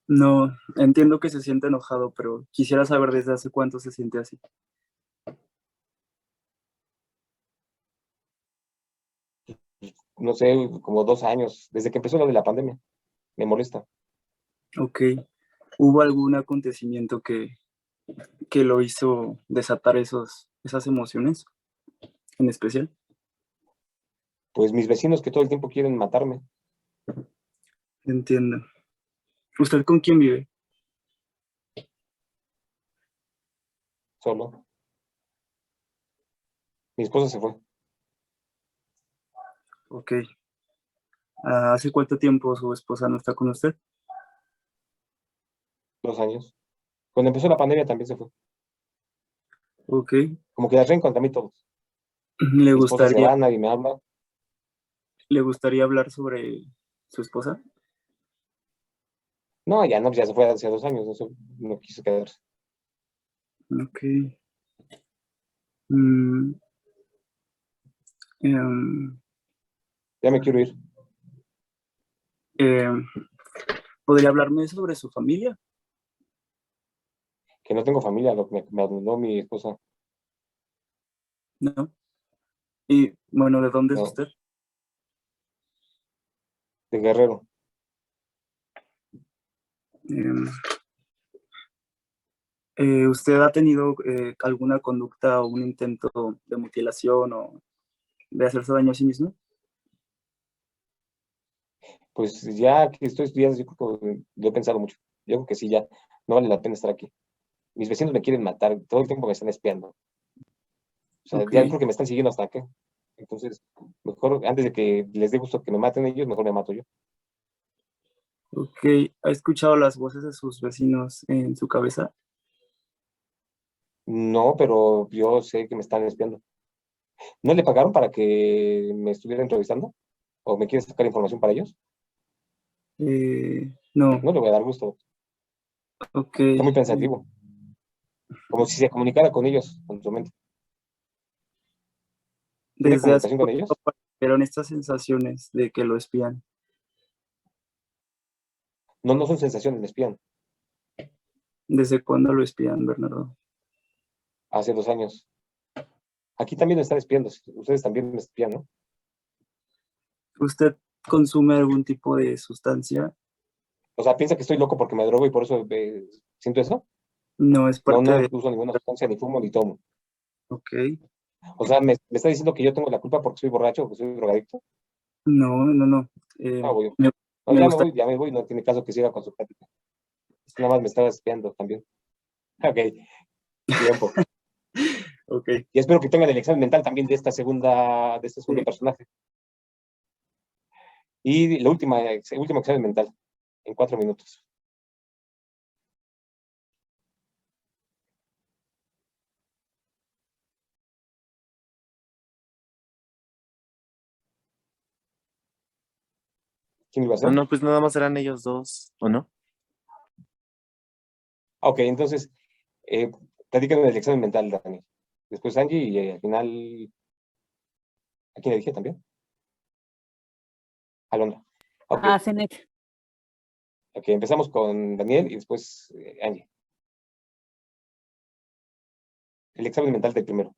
No, entiendo que se siente enojado, pero quisiera saber desde hace cuánto se siente así. No sé, como 2 años, desde que empezó lo de la pandemia. Me molesta. Ok. ¿Hubo algún acontecimiento que lo hizo desatar esas emociones en especial? Pues mis vecinos que todo el tiempo quieren matarme. Entiendo. ¿Usted con quién vive? Solo. Mi esposa se fue. Ok. ¿Hace cuánto tiempo su esposa no está con usted? 2 años. Cuando empezó la pandemia también se fue. Ok. Como que las traen contra mí todos. ¿Le Mi esposa se gustaría, va, nadie me habla. le gustaría hablar sobre su esposa? No, ya no, ya se fue hace 2 años. No quiso quedarse. Ok. Mm, em, Ya me quiero ir. em, ¿Podría hablarme sobre su familia? Que no tengo familia, me abandonó mi esposa. No. Y bueno, ¿de dónde es No. usted? De Guerrero. Em, ¿Usted ha tenido alguna conducta o un intento de mutilación o de hacerse daño a sí mismo? Pues ya que estoy estudiando, yo creo que lo he pensado mucho. Yo creo que sí, ya no vale la pena estar aquí. Mis vecinos me quieren matar, todo el tiempo me están espiando. O sea, Ok, ya creo que me están siguiendo hasta acá. Entonces, mejor, antes de que les dé gusto que me maten ellos, mejor me mato yo. ok. ¿Ha escuchado las voces de sus vecinos en su cabeza? No, pero yo sé que me están espiando. ¿No le pagaron para que me estuviera entrevistando? ¿O me quieren sacar información para ellos? No, No le voy a dar gusto. ok. Está muy pensativo. Como si se comunicara con ellos con su mente. ¿Tiene ¿Desde hace comunicación con ellos? cuánto aparecieron estas sensaciones de que lo espían? No, no son sensaciones, me espían. ¿Desde cuándo lo espían, Bernardo? Hace 2 años. Aquí también me están espiando. Ustedes también me espían, ¿no? ¿Usted consume algún tipo de sustancia? O sea, piensa que estoy loco porque me drogo y por eso siento eso. No es No, parte no de... uso ninguna sustancia, ni fumo, ni tomo. Ok. O sea, me está diciendo que yo tengo la culpa porque soy borracho o que soy drogadicto. No, no, no. No, voy. Me, No, me gusta... ya me voy, no tiene caso que siga con su plática. Es que nada más me estaba espiando también. Ok, tiempo. Ok. Y espero que tengan el examen mental también de este segundo Sí. personaje. Y la el último examen mental, en 4 minutos. ¿Quién iba a No, ser? no, pues nada más eran ellos dos, ¿o no? Ok, entonces, platícame del examen mental, Dani. Después Angie y al final, ¿a quién le dije también? Alondra. Ok, Ah, Cenet. ok, empezamos con Daniel y después Angie. El examen mental del primero.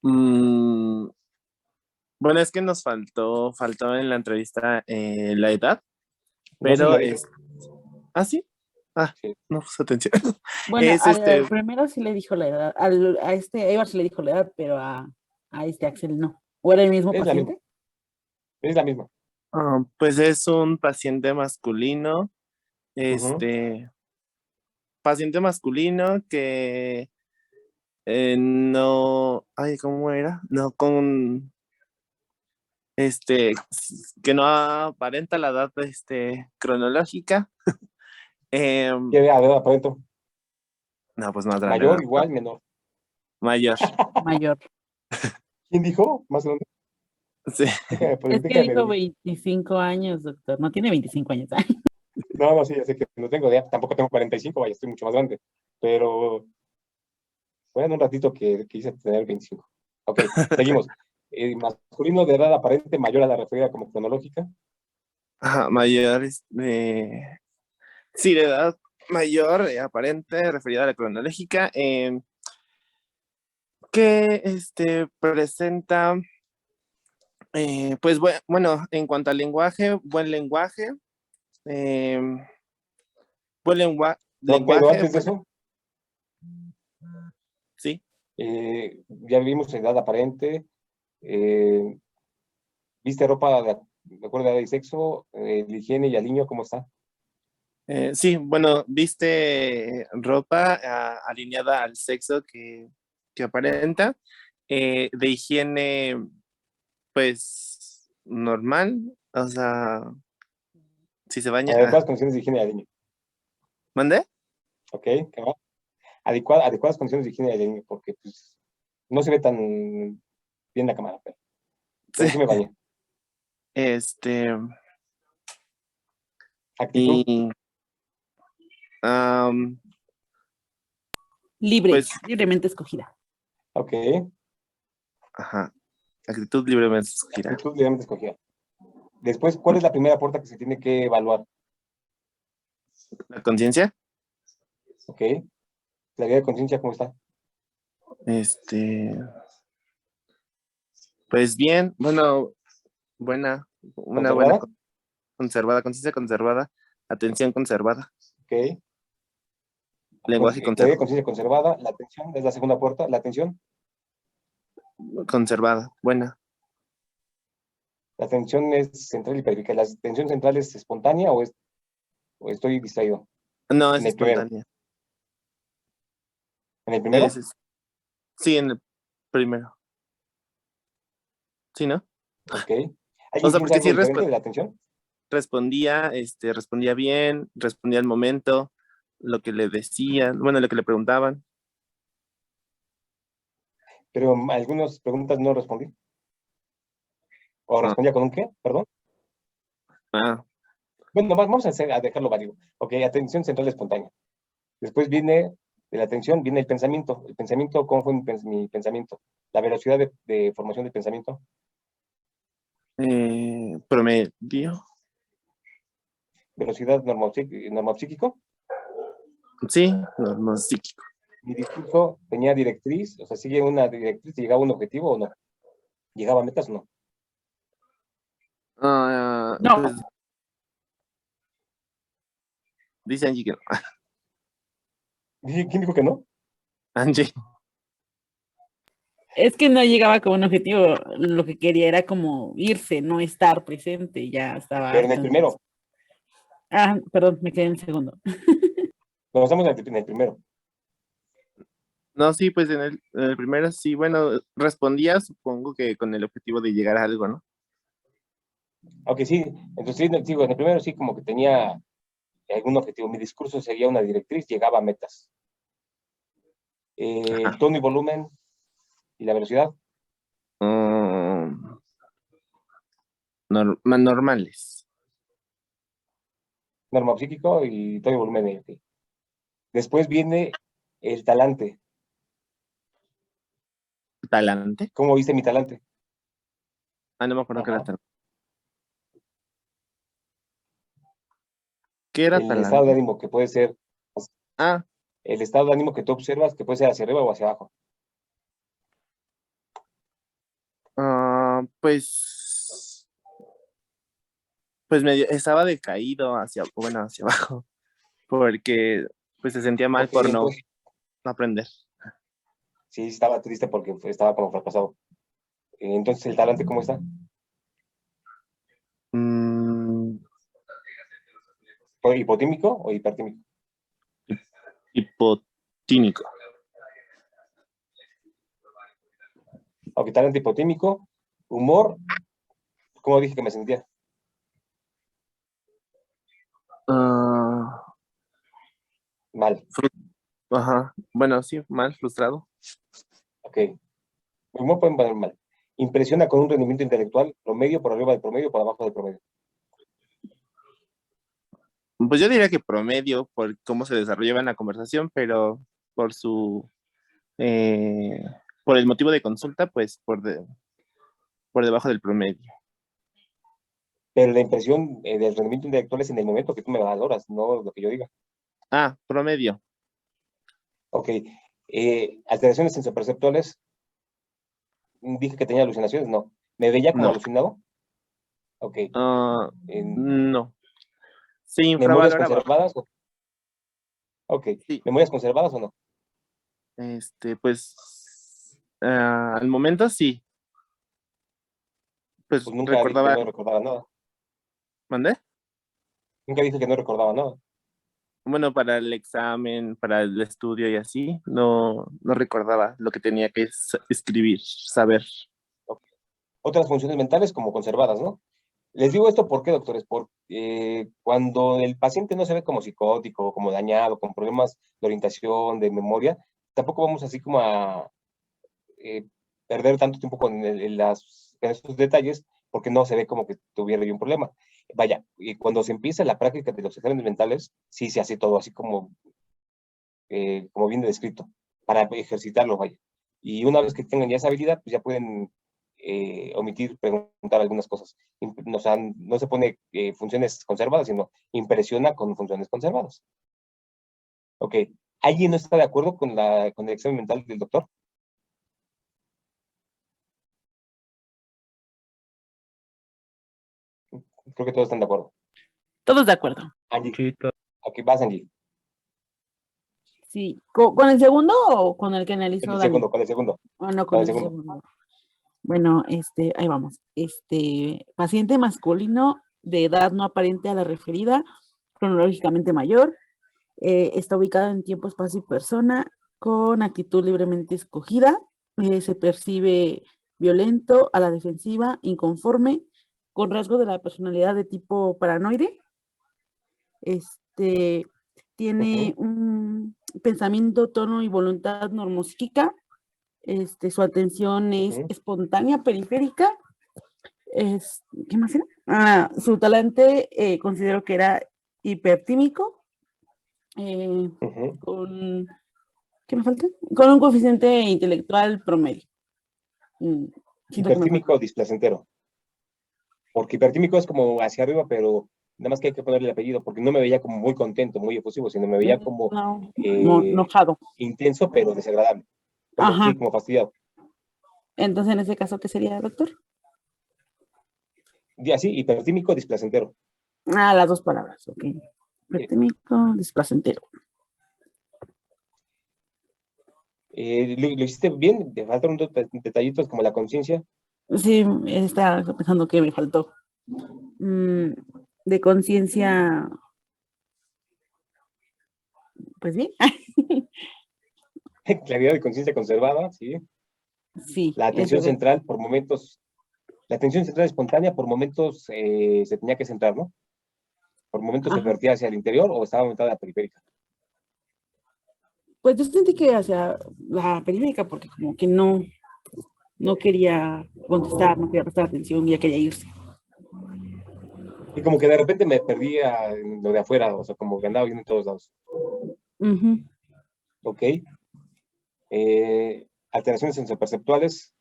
Mm, bueno, es que nos faltó en la entrevista la edad, No se pero la dije. ¿Ah, sí? Ah, Sí. no puse atención. Bueno, Es al primero sí le dijo la edad, a Edward sí le dijo la edad, pero a este Axel no. ¿O era el mismo Es la misma. paciente? Es la misma. pues es un paciente masculino, Ujú. paciente masculino que no, ay, ¿cómo era? No, que no aparenta la edad, cronológica. ¿Qué edad aparento? No, pues más grande, Mayor, ¿no? igual, menor. Mayor. Mayor. ¿Quién dijo? Más grande. Sí. Es que Déjame dijo ver. 25 años, doctor. No tiene 25 años. No, no, sí, ya sé que no tengo idea. Tampoco tengo 45, vaya, estoy mucho más grande. Pero bueno, un ratito que quise tener 25. Ok, seguimos. Masculino de edad aparente mayor a la referida como cronológica. Ajá, mayor, sí, de edad mayor, aparente, referida a la cronológica, que presenta, pues bueno, en cuanto al lenguaje, buen lenguaje, eh, No, pero lenguaje, antes de bueno, eso, sí, ya vimos edad aparente. eh, ¿Viste ropa de acuerdo a edad y sexo? De higiene y aliño, ¿cómo está? sí, bueno, viste ropa alineada al sexo que aparenta, de higiene, pues, normal, o sea, si se baña, Adecuadas condiciones de higiene y aliño. ¿mande? Ok, ¿qué va? Adecuadas condiciones de higiene y aliño, porque pues, no se ve tan bien la cámara, pero Sí, sí me bañé. este, Actitud. y, am, Libre, pues, libremente escogida. Ok, ajá, actitud libremente escogida. actitud ligeramente escogida. Después, ¿cuál es la primera puerta que se tiene que evaluar? La conciencia, Ok, la vida de conciencia, ¿cómo está? este, Pues bien, bueno, buena, una buena, conservada, conciencia conservada, atención conservada, Ok. lenguaje Teoría de conciencia conservada. La atención es la segunda puerta. La atención. conservada, buena. La atención es central y periférica. ¿La atención central es espontánea o estoy distraído? No, es En el primero. espontánea. ¿En el primero? Sí, en el primero. Sí, ¿no? Ok. O sea, ¿Alguien piensa porque algo sí diferente de la atención? respondía bien, respondía al momento, lo que le decían, bueno, lo que le preguntaban. Pero algunas preguntas no respondí. ¿O respondía con un qué? Perdón. Bueno, vamos a dejarlo válido. Ok, atención central espontánea. Después viene de la atención, viene el pensamiento. El pensamiento, ¿cómo fue mi pensamiento? La velocidad de formación del pensamiento. Promedio. Velocidad normopsíquico. Sí, normopsíquico. Mi discurso tenía directriz, o sea, sigue una directriz, ¿llegaba a un objetivo o no? ¿Llegaba a metas o no? No. Pues, dice Angie que no. ¿Quién dijo que no? Angie. Es que no llegaba con un objetivo, lo que quería era como irse, no estar presente, ya estaba Pero en harto. el primero. Perdón, me quedé en el segundo. No, estamos en el primero. No, sí, pues en el primero sí, bueno, respondía, supongo que con el objetivo de llegar a algo, ¿no? Aunque sí, entonces sí, digo, en el primero sí como que tenía algún objetivo. Mi discurso seguía una directriz, llegaba a metas. El tono y volumen y la velocidad. Normales. Normopsíquico y tono y volumen. Okay. Después viene el talante. ¿Talante? ¿Cómo viste mi talante? No me acuerdo qué era talante. ¿Qué era El talante? estado de ánimo que puede ser. El estado de ánimo que tú observas que puede ser hacia arriba o hacia abajo. Pues medio, estaba decaído hacia abajo, porque pues se sentía mal por no aprender. Sí, estaba triste porque estaba como fracasado. Entonces, ¿el talante cómo está? ¿Hipotímico o hipertímico? Hipotímico. Ok, talante hipotímico. Humor, ¿cómo dije que me sentía? Mal. Ajá, bueno, sí, mal, frustrado. Ok. Humor pueden poner mal. Impresiona con un rendimiento intelectual promedio, por arriba del promedio, por abajo del promedio. Pues yo diría que promedio por cómo se desarrollaba en la conversación, pero por por el motivo de consulta, pues por debajo del promedio. Pero la impresión del rendimiento intelectual es en el momento que tú me valoras, no lo que yo diga. Promedio. Ok. Alteraciones sensoperceptuales. Dije que tenía alucinaciones, no. ¿Me veía como alucinado? Ok. No. Se ¿Memorias infravaloraba. conservadas? Ok. Sí. ¿Memorias conservadas o no? Pues al momento sí. Pues nunca dije que no recordaba nada. ¿Mandé? Nunca dije que no recordaba nada. Bueno, para el examen, para el estudio y así, no recordaba lo que tenía que escribir, saber. Okay. Otras funciones mentales como conservadas, ¿no? Les digo esto porque, doctores, porque cuando el paciente no se ve como psicótico, como dañado, con problemas de orientación, de memoria, tampoco vamos así como a perder tanto tiempo con estos detalles, porque no se ve como que tuviera yo un problema. Vaya, y cuando se empieza la práctica de los exámenes mentales, sí se hace todo así como viene descrito, para ejercitarlo, vaya. Y una vez que tengan ya esa habilidad, pues ya pueden omitir, preguntar algunas cosas. O sea, no se pone funciones conservadas, sino impresiona con funciones conservadas. Ok. ¿Alguien no está de acuerdo con el examen mental del doctor? Creo que todos están de acuerdo. Todos de acuerdo. Angie, Sí, ok, vas, Angie. Sí. ¿Con el segundo o con el que analizó El David? segundo, con el segundo. Ah, no, con con el el segundo. segundo. Bueno, ahí vamos. Paciente masculino de edad no aparente a la referida, cronológicamente mayor, está ubicado en tiempo, espacio y persona, con actitud libremente escogida, se percibe violento, a la defensiva, inconforme, con rasgo de la personalidad de tipo paranoide, tiene un pensamiento, tono y voluntad normopsíquica, su atención es espontánea, periférica. ¿Qué más era? Su talante considero que era hipertímico, con, ¿qué me falta? Con un coeficiente intelectual promedio. Siento que me Hipertímico falta. o displacentero. Porque hipertímico es como hacia arriba, pero nada más que hay que ponerle el apellido, porque no me veía como muy contento, muy efusivo, sino me veía como No, enojado. intenso, pero desagradable. Como, Ajá. sí, como fastidiado. Entonces, en ese caso, ¿qué sería, doctor? Y así, hipertímico, displacentero. Las dos palabras, ok. Hipertímico, displacentero. ¿Lo hiciste bien? Te faltan unos detallitos como la conciencia. Sí, estaba pensando que me faltó. De conciencia, pues bien. Claridad de conciencia conservada, sí. Sí. La atención central por momentos, la atención central espontánea por momentos se tenía que centrar, ¿no? Por momentos se vertía hacia el interior o estaba aumentada la periférica. Pues yo sentí que hacia la periférica, porque como que no quería contestar, no quería prestar atención, ya quería irse. Y como que de repente me perdía en lo de afuera, o sea, como que andaba viendo en todos lados. Ok. Alteraciones sensoperceptuales.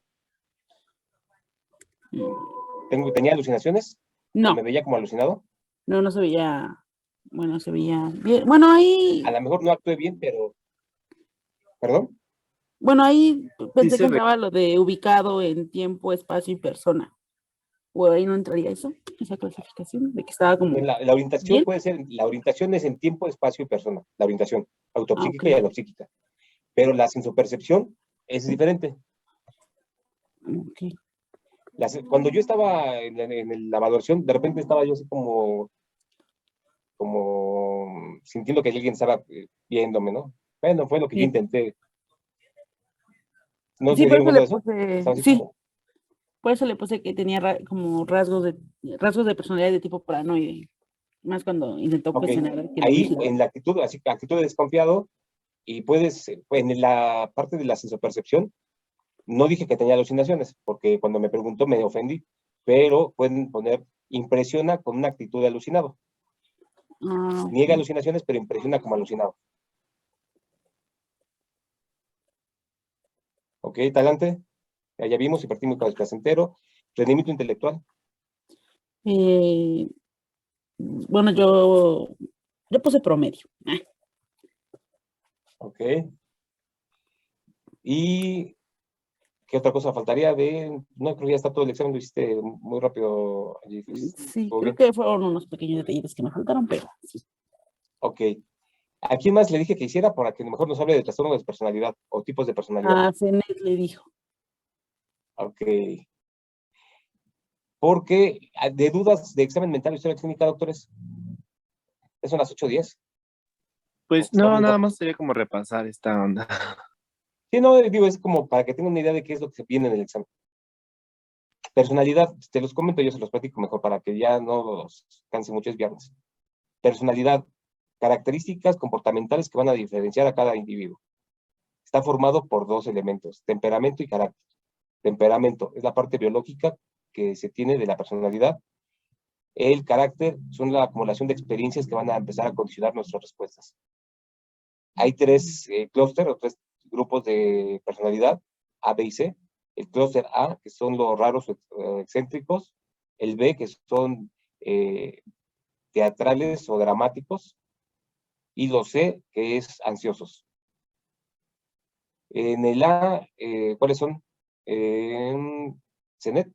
¿Tenía alucinaciones? No. ¿O me veía como alucinado? No se veía, bueno, se veía bien. Bueno, ahí... A lo mejor no actué bien, pero... ¿Perdón? Bueno, ahí pensé Sí que se ve. entraba lo de ubicado en tiempo, espacio y persona. ¿O ahí no entraría eso? Esa clasificación de que estaba como... La orientación ¿bien? puede ser... La orientación es en tiempo, espacio y persona. La orientación autopsíquica Ok. y alopsíquica. Pero la sensopercepción es diferente. Ok. Cuando yo estaba en la evaluación, de repente estaba yo así como sintiendo que alguien estaba viéndome, ¿no? Bueno, fue lo que yo Sí. intenté. ¿No Sí, se por dieron eso cuenta le de eso? puse... Estaba así Sí, como... por eso le puse que tenía como rasgos de personalidad de tipo paranoide. Más cuando intentó Ok, cuestionar que lo ahí vigilaba. en la actitud, así, actitud de desconfiado, y puedes, en la parte de la sensopercepción, no dije que tenía alucinaciones, porque cuando me preguntó me ofendí, pero pueden poner, impresiona con una actitud de alucinado. Niega alucinaciones, pero impresiona como alucinado. Ok, talante, ya vimos, hipertímico desplacentero, rendimiento intelectual. Bueno, yo puse promedio. Ok. ¿Y qué otra cosa faltaría? No, creo que ya está todo el examen, lo hiciste muy rápido. Allí. Sí, ¿Todo creo bien? que fueron unos pequeños detallitos que me faltaron, pero sí. Ok. ¿A quién más le dije que hiciera para que a lo mejor nos hable de trastornos de personalidad o tipos de personalidad? A Zenet le dijo. Ok. Porque de dudas de examen mental y historia clínica, doctores, son las 8:10. Pues Está no, muy nada rápido. más sería como repasar esta onda. Sí, no, digo, es como para que tengan una idea de qué es lo que se viene en el examen. Personalidad, te los comento, yo se los platico mejor para que ya no los canse mucho, es viernes. Personalidad, características comportamentales que van a diferenciar a cada individuo. Está formado por dos elementos, temperamento y carácter. Temperamento es la parte biológica que se tiene de la personalidad. El carácter son la acumulación de experiencias que van a empezar a condicionar nuestras respuestas. Hay tres clústeres o tres grupos de personalidad, A, B y C. El clúster A, que son los raros o excéntricos. El B, que son teatrales o dramáticos. Y los C, que es ansiosos. En el A, ¿cuáles son? CENET.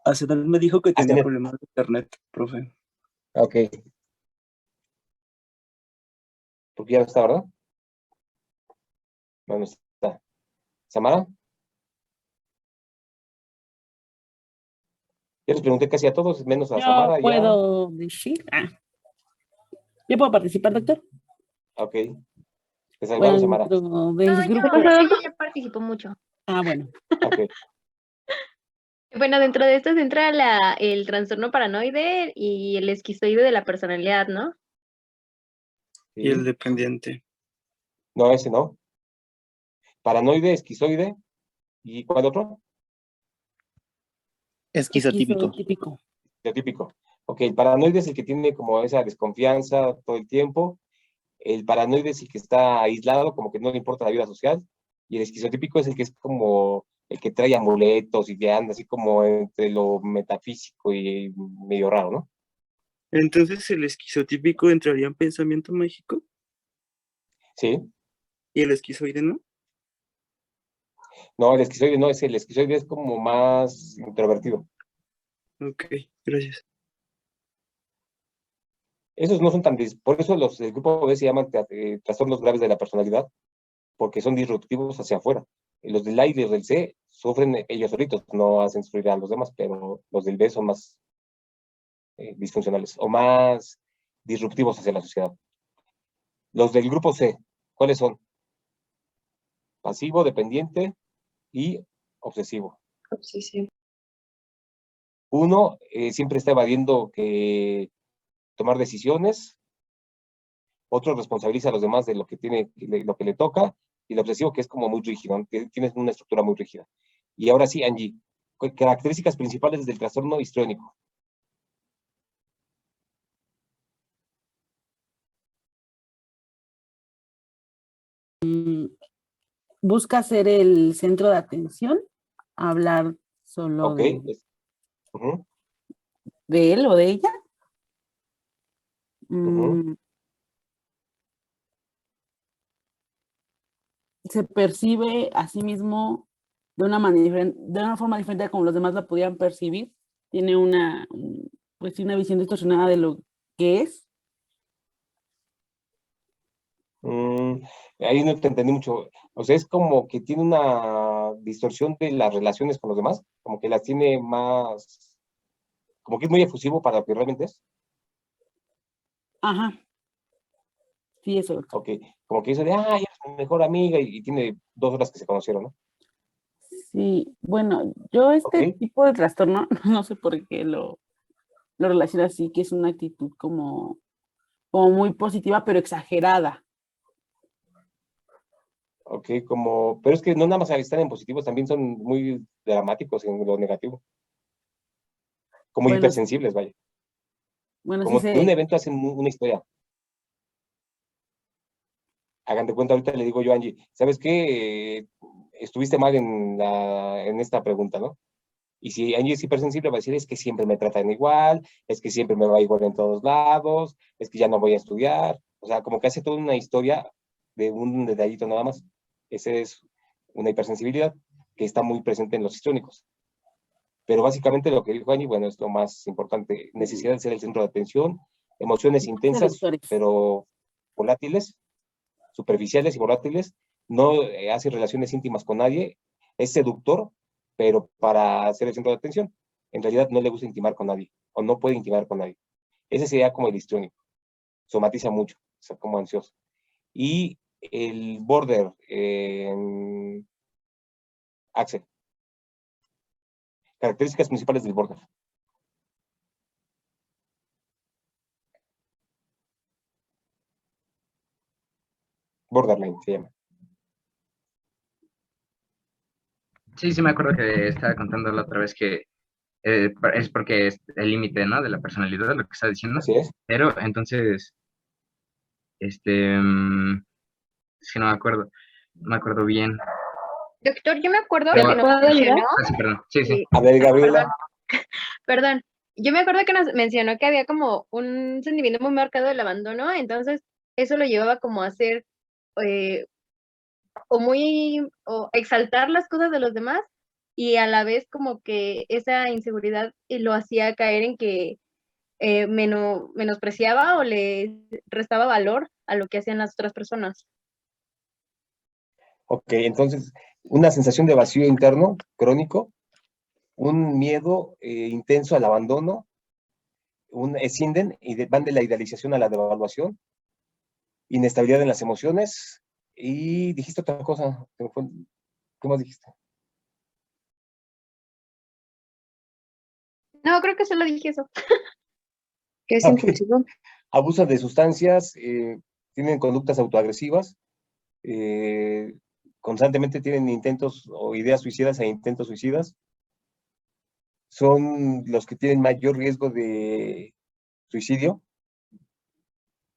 Acenal me dijo que tenía Acenal. problemas de internet, profe. Ok. Porque ya no está, ¿verdad? ¿Dónde está? ¿Samara? Ya les pregunté casi a todos, menos a Yo Samara. Ya. puedo decir. ¿Yo puedo participar, doctor? Ok. ¿Te salvaron, Samara? Dentro No, del ya grupo. no, ella ya participó mucho. Ah, bueno. Ok. Bueno, dentro de esto se entra el trastorno paranoide y el esquizoide de la personalidad, ¿no? Y el Sí. dependiente. No, ese no. Paranoide, esquizoide. ¿Y cuál otro? Esquizotípico. Esquizotípico. Estereotípico. Ok, el paranoide es el que tiene como esa desconfianza todo el tiempo. El paranoide es el que está aislado, como que no le importa la vida social. Y el esquizotípico es el que es como el que trae amuletos y que anda así como entre lo metafísico y medio raro, ¿no? Entonces, ¿el esquizotípico entraría en pensamiento mágico? Sí. ¿Y el esquizoide no? No, el esquizoide no es el esquizoide, es como más introvertido. Ok, gracias. Esos no son tan... Por eso los del grupo B se llaman trastornos graves de la personalidad, porque son disruptivos hacia afuera. Los del A y los del C sufren ellos solitos, no hacen sufrir a los demás, pero los del B son más disfuncionales o más disruptivos hacia la sociedad. Los del grupo C, ¿cuáles son? Pasivo, dependiente y obsesivo. Obsesivo. Uno siempre está evadiendo tomar decisiones, otro responsabiliza a los demás de lo que lo que le toca, y el obsesivo que es como muy rígido, que tiene una estructura muy rígida. Y ahora sí, Angie, características principales del trastorno histriónico. Busca ser el centro de atención, hablar solo Ok. de él o de ella. Se percibe a sí mismo de una forma diferente a como los demás la podían percibir. Tiene una visión distorsionada de lo que es. Ahí no te entendí mucho. O sea, es como que tiene una distorsión de las relaciones con los demás, como que las tiene más, como que es muy efusivo para lo que realmente es. Ajá. Sí, eso. Ok, como que dice de, eres mi mejor amiga y tiene 2 horas que se conocieron, ¿no? Sí, bueno, yo tipo de trastorno, no sé por qué lo relaciono así, que es una actitud como muy positiva, pero exagerada. Ok, pero es que no nada más están en positivos, también son muy dramáticos en lo negativo. Como hipersensibles, vaya. Bueno, como sí de un evento hacen una historia. Hagan de cuenta, ahorita le digo yo a Angie, ¿sabes qué? Estuviste mal en esta pregunta, ¿no? Y si Angie es hipersensible, va a decir, es que siempre me tratan igual, es que siempre me va igual en todos lados, es que ya no voy a estudiar. O sea, como que hace toda una historia de un detallito nada más. Esa es una hipersensibilidad que está muy presente en los histriónicos. Pero básicamente lo que dijo Angie, bueno, es lo más importante. Necesidad de ser el centro de atención, emociones intensas, pero volátiles, superficiales y volátiles, no hace relaciones íntimas con nadie, es seductor, pero para ser el centro de atención. En realidad no le gusta intimar con nadie, o no puede intimar con nadie. Ese sería como el histriónico. Somatiza mucho, está como ansioso. Y el border, Axel. Características principales del border. Borderline se llama. Sí, me acuerdo que estaba contando la otra vez que es porque es el límite, ¿no? De la personalidad, lo que está diciendo. Así es. Pero entonces, es que no me acuerdo bien. Doctor, yo me acuerdo Pero, que nos mencionó. sí, perdón. Sí. A ver, Gabriela. Perdón. Yo me acuerdo que nos mencionó que había como un sentimiento muy marcado del abandono, entonces eso lo llevaba como a hacer o exaltar las cosas de los demás y a la vez como que esa inseguridad lo hacía caer en que menospreciaba o le restaba valor a lo que hacían las otras personas. Ok, entonces, una sensación de vacío interno crónico, un miedo intenso al abandono, escinden y van de la idealización a la devaluación, inestabilidad en las emociones, y dijiste otra cosa, ¿qué más dijiste? No, creo que solo dije eso. Que es Ok. impulsivo. Abusan de sustancias, tienen conductas autoagresivas, constantemente tienen intentos o ideas suicidas e intentos suicidas. Son los que tienen mayor riesgo de suicidio,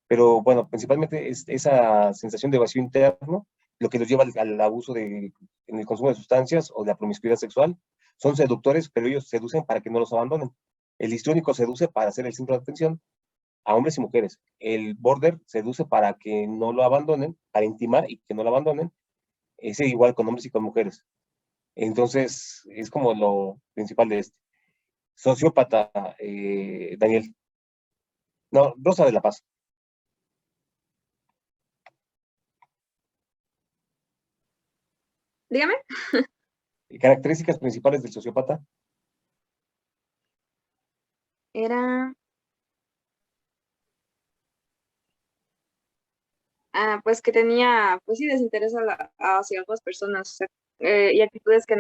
pero bueno, principalmente es esa sensación de vacío interno lo que los lleva al abuso en el consumo de sustancias o de la promiscuidad sexual. Son seductores, pero ellos seducen para que no los abandonen. El histriónico seduce para ser el centro de atención a hombres y mujeres. El border seduce para que no lo abandonen, para intimar y que no lo abandonen. Es igual con hombres y con mujeres. Entonces, es como lo principal de este. Sociópata, Daniel. No, Rosa de la Paz. Dígame. Características principales del sociópata. Era, pues que tenía, pues sí, desinterés hacia otras personas, o sea, y actitudes que